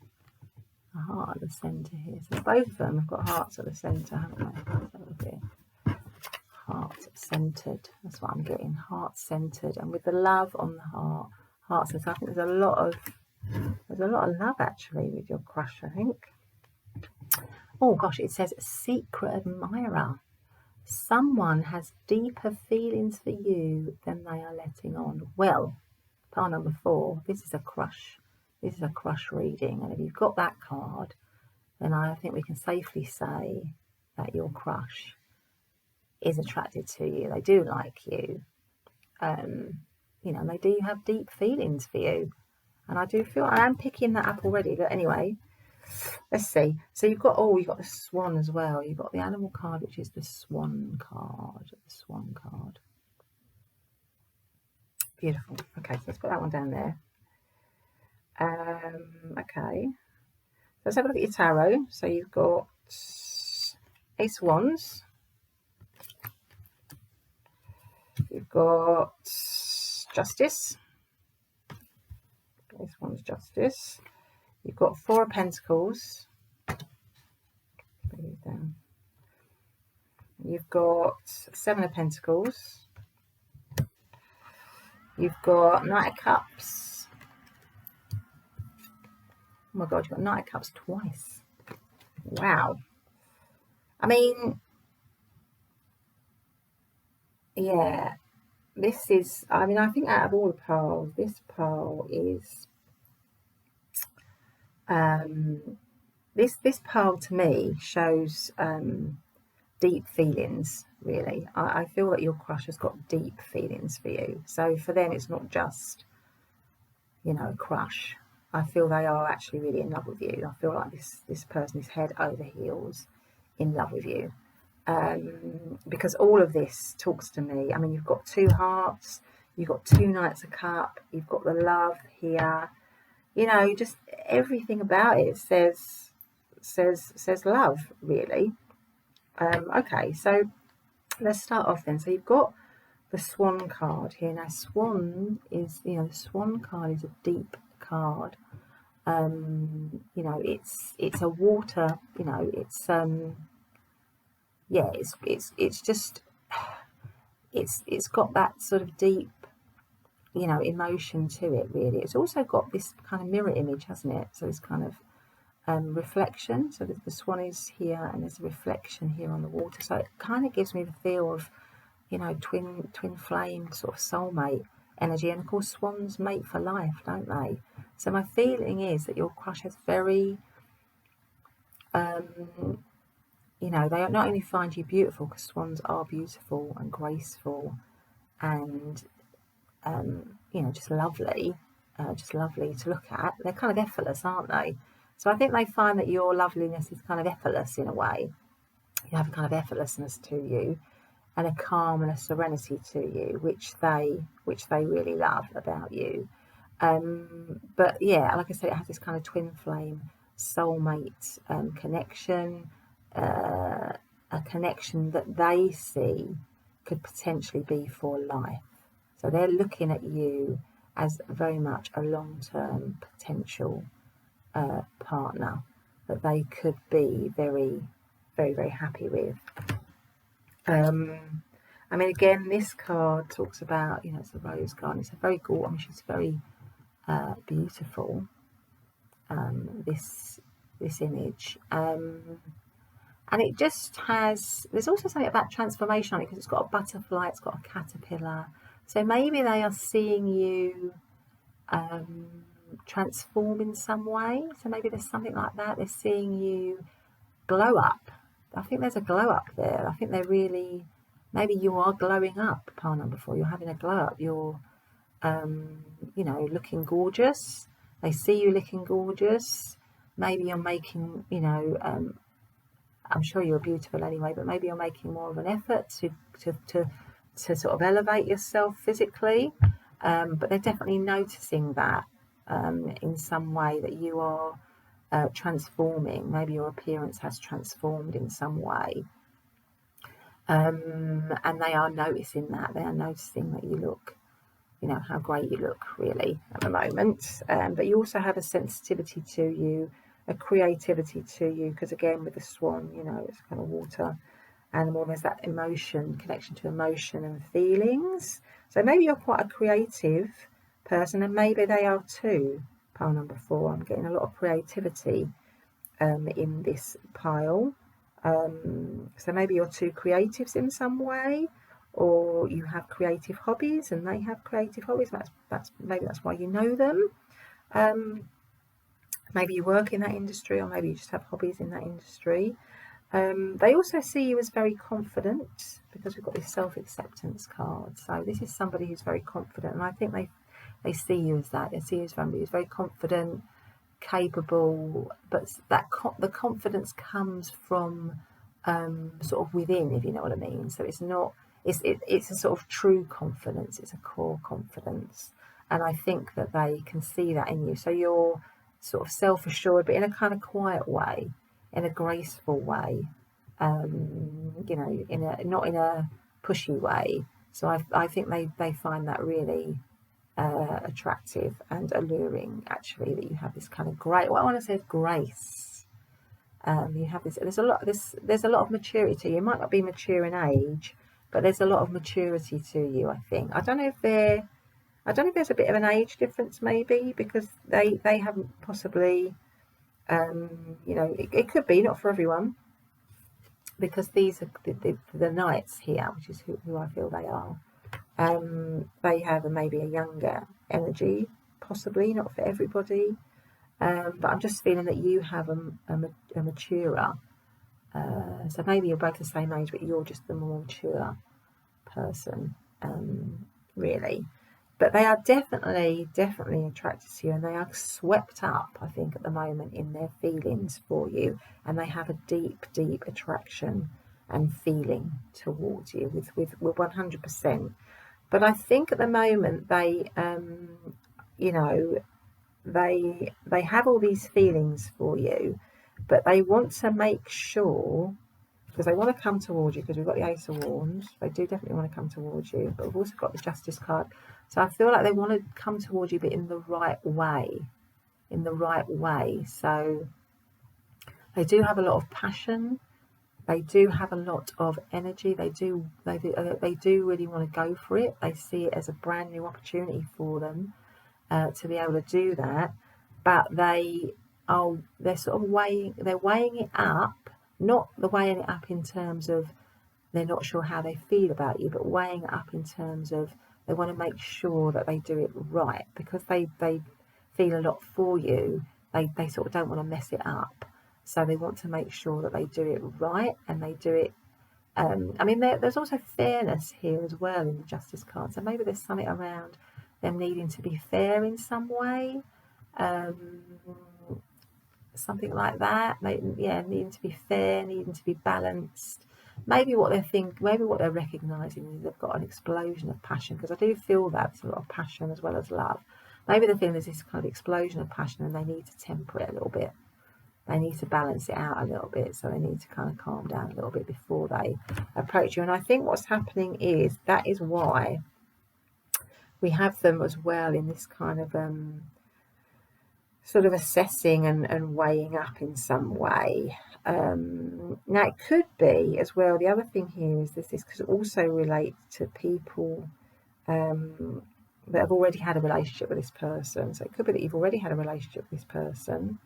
A heart at the centre here. So both of them have got hearts at the centre, haven't they? Let's have a look here. Heart-centred. That's what I'm getting. Heart-centred, and with the love on the heart. Heart-centred. I think there's a lot of love actually with your crush, I think. Oh gosh, it says secret admirer. Someone has deeper feelings for you than they are letting on. Well, pile number 4, this is a crush. This is a crush reading, and if you've got that card, then I think we can safely say that your crush is attracted to you. They do like you. You know, they do have deep feelings for you. And I do feel, I am picking that up already, but anyway, let's see. So you've got the swan as well. You've got the animal card, which is the swan card. The swan card. Beautiful. Okay, so let's put that one down there. Okay. Let's have a look at your tarot. So you've got Ace of Wands. You've got Justice. Ace of Wands, Justice. You've got 4 of Pentacles. Bring it down. You've got 7 of Pentacles. You've got Knight of Cups. Oh my God, you've got Knight of Cups twice. Wow. I mean, yeah, this is, I mean, I think out of all the piles, this pile is, this pile to me shows deep feelings, really. I feel that your crush has got deep feelings for you. So for them, it's not just, you know, a crush. I feel they are actually really in love with you. I feel like this person is head over heels in love with you. Because all of this talks to me. I mean, you've got 2 hearts, you've got 2 Knights of Cup, you've got the love here. You know, just everything about it says love, really. Okay, so let's start off then. So you've got the Swan card here. Now, Swan is, you know, the Swan card is a deep card. You know, it's a water, you know, it's yeah, it's just, it's got that sort of deep, you know, emotion to it, really. It's also got this kind of mirror image, hasn't it? So it's kind of reflection. So the swan is here and there's a reflection here on the water. So it kind of gives me the feel of, you know, twin flame sort of soulmate energy. And of course, swans mate for life, don't they? So my feeling is that your crush has very, you know, they not only find you beautiful, because swans are beautiful and graceful and, you know, just lovely to look at. They're kind of effortless, aren't they? So I think they find that your loveliness is kind of effortless in a way. You have a kind of effortlessness to you and a calm and a serenity to you, which they really love about you. But yeah, like I said, it has this kind of twin flame soulmate connection, a connection that they see could potentially be for life. So they're looking at you as very much a long-term potential partner that they could be very, very, very happy with. I mean, again, this card talks about, you know, it's a rose garden. It's a very gorgeous, I mean, she's very beautiful, this image. And it just has, there's also something about transformation on it, because it's got a butterfly, it's got a caterpillar. So maybe they are seeing you transform in some way. So maybe there's something like that. They're seeing you glow up. I think there's a glow up there. I think they're really, maybe you are glowing up, pile number 4. You're having a glow up. You're, you know, looking gorgeous. They see you looking gorgeous. Maybe you're making, you know, I'm sure you're beautiful anyway, but maybe you're making more of an effort to sort of elevate yourself physically. But they're definitely noticing that in some way, that you are transforming. Maybe your appearance has transformed in some way. And they are noticing that. They are noticing that you look, you know, how great you look really at the moment. But you also have a sensitivity to you, a creativity to you, because again, with the swan, you know, it's kind of water animal. There's that emotion, connection to emotion and feelings. So maybe you're quite a creative person, and maybe they are too. Pile number 4, I'm getting a lot of creativity in this pile. So maybe you're two creatives in some way, or you have creative hobbies and they have creative hobbies. Maybe that's why you know them. Maybe you work in that industry, or maybe you just have hobbies in that industry. They also see you as very confident, because we've got this self-acceptance card. So this is somebody who's very confident, and I think they see you as that. They see you as somebody who's very confident, capable, but the confidence comes from sort of within, if you know what I mean. So it's not, it's a sort of true confidence. It's a core confidence, and I think that they can see that in you. So you're sort of self-assured, but in a kind of quiet way, in a graceful way, you know, not in a pushy way. So I think they find that really attractive and alluring, actually, that you have this kind of great, what I want to say is grace. You have this, there's a lot of maturity. You might not be mature in age, but there's a lot of maturity to you, I think. I don't know if there's a bit of an age difference, maybe, because they haven't possibly, you know, it could be, not for everyone, because these are the knights here, which is who I feel they are. They have maybe a younger energy, possibly, not for everybody. But I'm just feeling that you have a maturer. So maybe you're both the same age, but you're just the more mature person, really. But they are definitely attracted to you, and they are swept up, I think, at the moment in their feelings for you, and they have a deep attraction and feeling towards you with 100%. But I think at the moment they, you know, they have all these feelings for you, but they want to make sure, because they want to come towards you, because we've got the Ace of Wands. They do definitely want to come towards you, but we've also got the Justice card. So I feel like they want to come towards you, but in the right way. So they do have a lot of passion. They do have a lot of energy. They do really want to go for it. They see it as a brand new opportunity for them to be able to do that. But they're sort of weighing it up, not the weighing it up in terms of they're not sure how they feel about you, but weighing it up in terms of they want to make sure that they do it right, because they feel a lot for you. They sort of don't want to mess it up. So they want to make sure that they do it right, and they do it. I mean, there's also fairness here as well in the Justice card. So maybe there's something around them needing to be fair in some way, something like that. Needing to be fair, needing to be balanced. Maybe what they're recognising is they've got an explosion of passion, because I do feel that there's a lot of passion as well as love. Maybe they're feeling there's this kind of explosion of passion, and they need to temper it a little bit. They need to balance it out a little bit, so they need to kind of calm down a little bit before they approach you. And I think what's happening is that is why we have them as well in this kind of sort of assessing and weighing up in some way. Now it could be as well, the other thing here is this could also relate to people that have already had a relationship with this person. So it could be that you've already had a relationship with this person,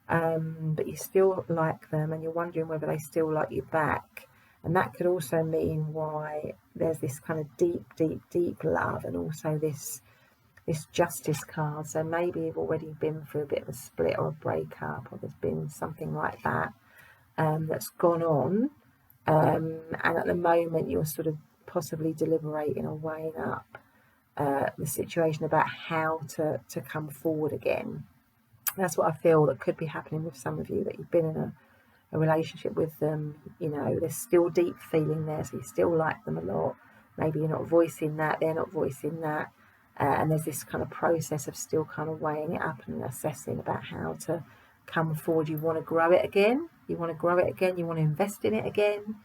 but you still like them, and you're wondering whether they still like you back. And that could also mean why there's this kind of deep love, and also this Justice card. So maybe you've already been through a bit of a split or a breakup, or there's been something like that that's gone on, and at the moment you're sort of possibly deliberating or weighing up the situation about how to come forward again. That's what I feel that could be happening with some of you, that you've been in a relationship with them, you know, there's still deep feeling there, so you still like them a lot. Maybe you're not voicing that, they're not voicing that, and there's this kind of process of still kind of weighing it up and assessing about how to come forward. You want to grow it again, you want to invest in it again,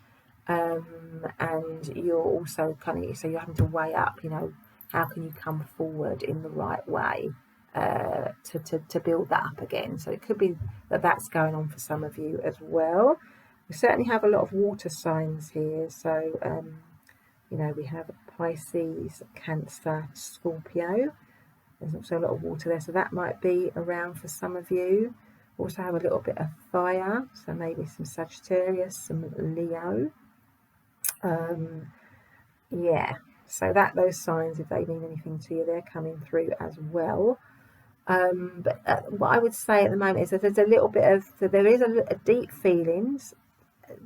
and you're also so you're having to weigh up, you know, how can you come forward in the right way to build that up again. So it could be that that's going on for some of you as well. We certainly have a lot of water signs here. So, you know, we have Pisces, Cancer, Scorpio. There's also a lot of water there, so that might be around for some of you. Also have a little bit of fire, so maybe some Sagittarius, some Leo. yeah, so that those signs, if they mean anything to you, they're coming through as well. But what I would say at the moment is that there's a little bit of, there is a deep feelings,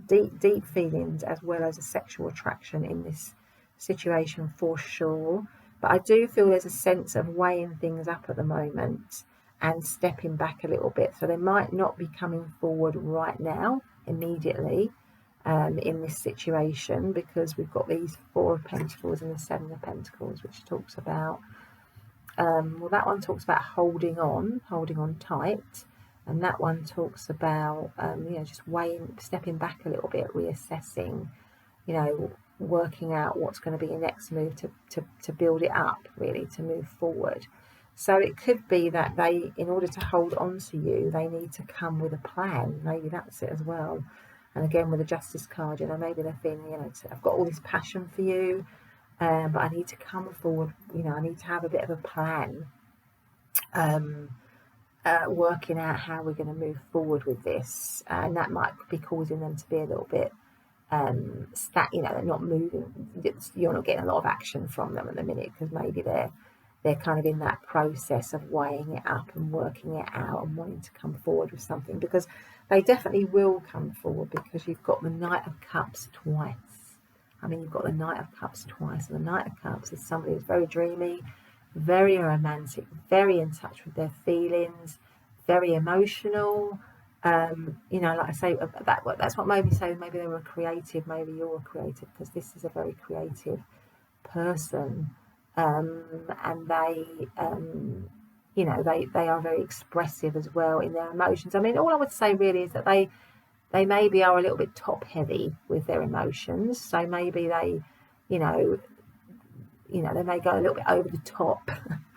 deep feelings, as well as a sexual attraction in this situation for sure. But I do feel there's a sense of weighing things up at the moment and stepping back a little bit. So they might not be coming forward right now, immediately, in this situation, because we've got these Four of Pentacles and the Seven of Pentacles, which talks about, well, that one talks about holding on tight, and that one talks about, just weighing, stepping back a little bit, reassessing, working out what's going to be your next move to build it up, really, to move forward. So it could be that they, in order to hold on to you, they need to come with a plan. Maybe that's it as well. And again, with the Justice card, maybe they're feeling, I've got all this passion for you, but I need to come forward, I need to have a bit of a plan, working out how we're going to move forward with this. And that might be causing them to be a little bit, they're not moving. You're not getting a lot of action from them at the minute, because maybe they're kind of in that process of weighing it up and working it out and wanting to come forward with something, because they definitely will come forward, because you've got the Knight of Cups twice. I mean, you've got the Knight of Cups twice, and the Knight of Cups is somebody who's very dreamy, very romantic, very in touch with their feelings, very emotional. Like I say, that's what made me say maybe they were creative, maybe you're a creative, because this is a very creative person, and they are very expressive as well in their emotions. I mean, all I would say really is that they maybe are a little bit top heavy with their emotions, so maybe they they may go a little bit over the top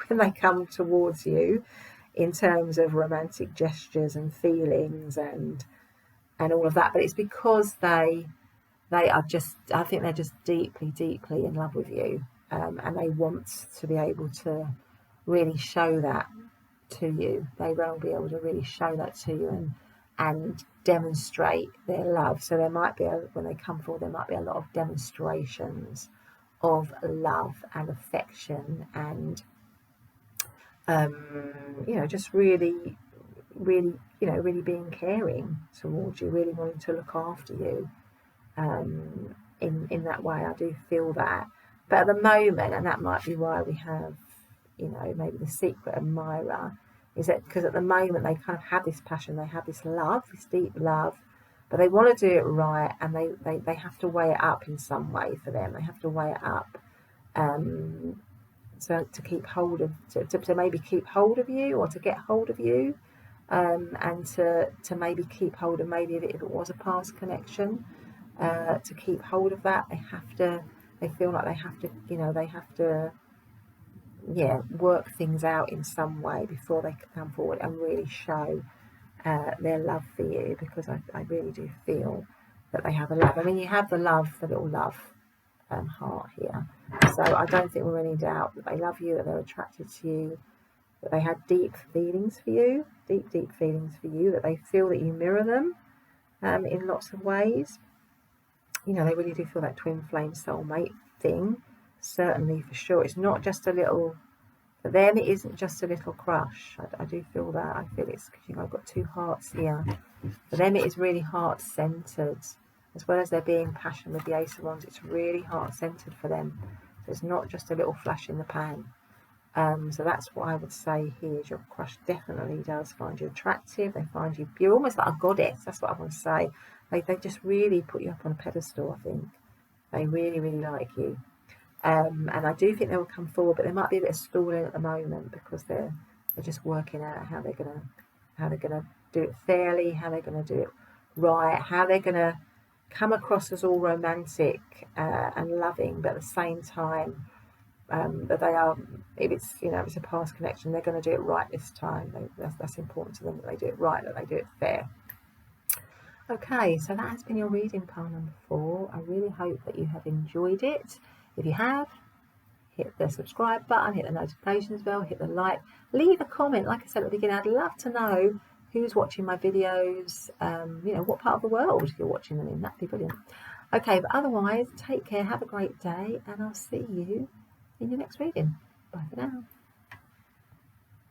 when they come towards you, in terms of romantic gestures and feelings and all of that. But it's because they are just, I think they're just deeply in love with you, and they want to be able to really show that to you. They will be able to really show that to you and demonstrate their love. So there might be, when they come forward, there might be a lot of demonstrations of love and affection, and just really being caring towards you, really wanting to look after you, in that way. I do feel that. But at the moment, and that might be why we have, maybe the secret admirer, is that because at the moment they kind of have this passion, they have this love, this deep love, but they want to do it right, and they have to weigh it up in some way. For them, they have to weigh it up, so to keep hold of, to maybe keep hold of you, or to get hold of you, and to maybe keep hold of, maybe if it was a past connection, to keep hold of that, they feel like they have to work things out in some way before they can come forward and really show their love for you, because I really do feel that they have a love. I mean, you have the little love heart here, so I don't think we're in any doubt that they love you, that they're attracted to you, that they have deep feelings for you, deep feelings for you, that they feel that you mirror them, in lots of ways. They really do feel that twin flame soulmate thing, certainly, for sure. It's not just a little, for them it isn't just a little crush. I do feel that. I feel it's, I've got two hearts here. For them it is really heart-centered. As well as there being passion with the Ace of Wands, it's really heart-centered for them. So it's not just a little flash in the pan. So that's what I would say here, is your crush definitely does find you attractive. They find you're almost like a goddess. That's what I want to say. They just really put you up on a pedestal, I think. They really like you. And I do think they will come forward, but there might be a bit of stalling at the moment, because they're just working out how they're gonna do it fairly, how they're gonna do it right, how they're gonna come across as all romantic and loving, but at the same time, that they are, if it's it's a past connection, they're going to do it right this time. That's important to them, that they do it right, that they do it fair. Okay, so that has been your reading, pile number 4. I really hope that you have enjoyed it. If you have, hit the subscribe button, hit the notifications bell, hit the like, leave a comment. Like I said at the beginning, I'd love to know who's watching my videos, what part of the world you're watching them in. That'd be brilliant. Okay, but otherwise, take care, have a great day, and I'll see you in your next reading. Bye for now.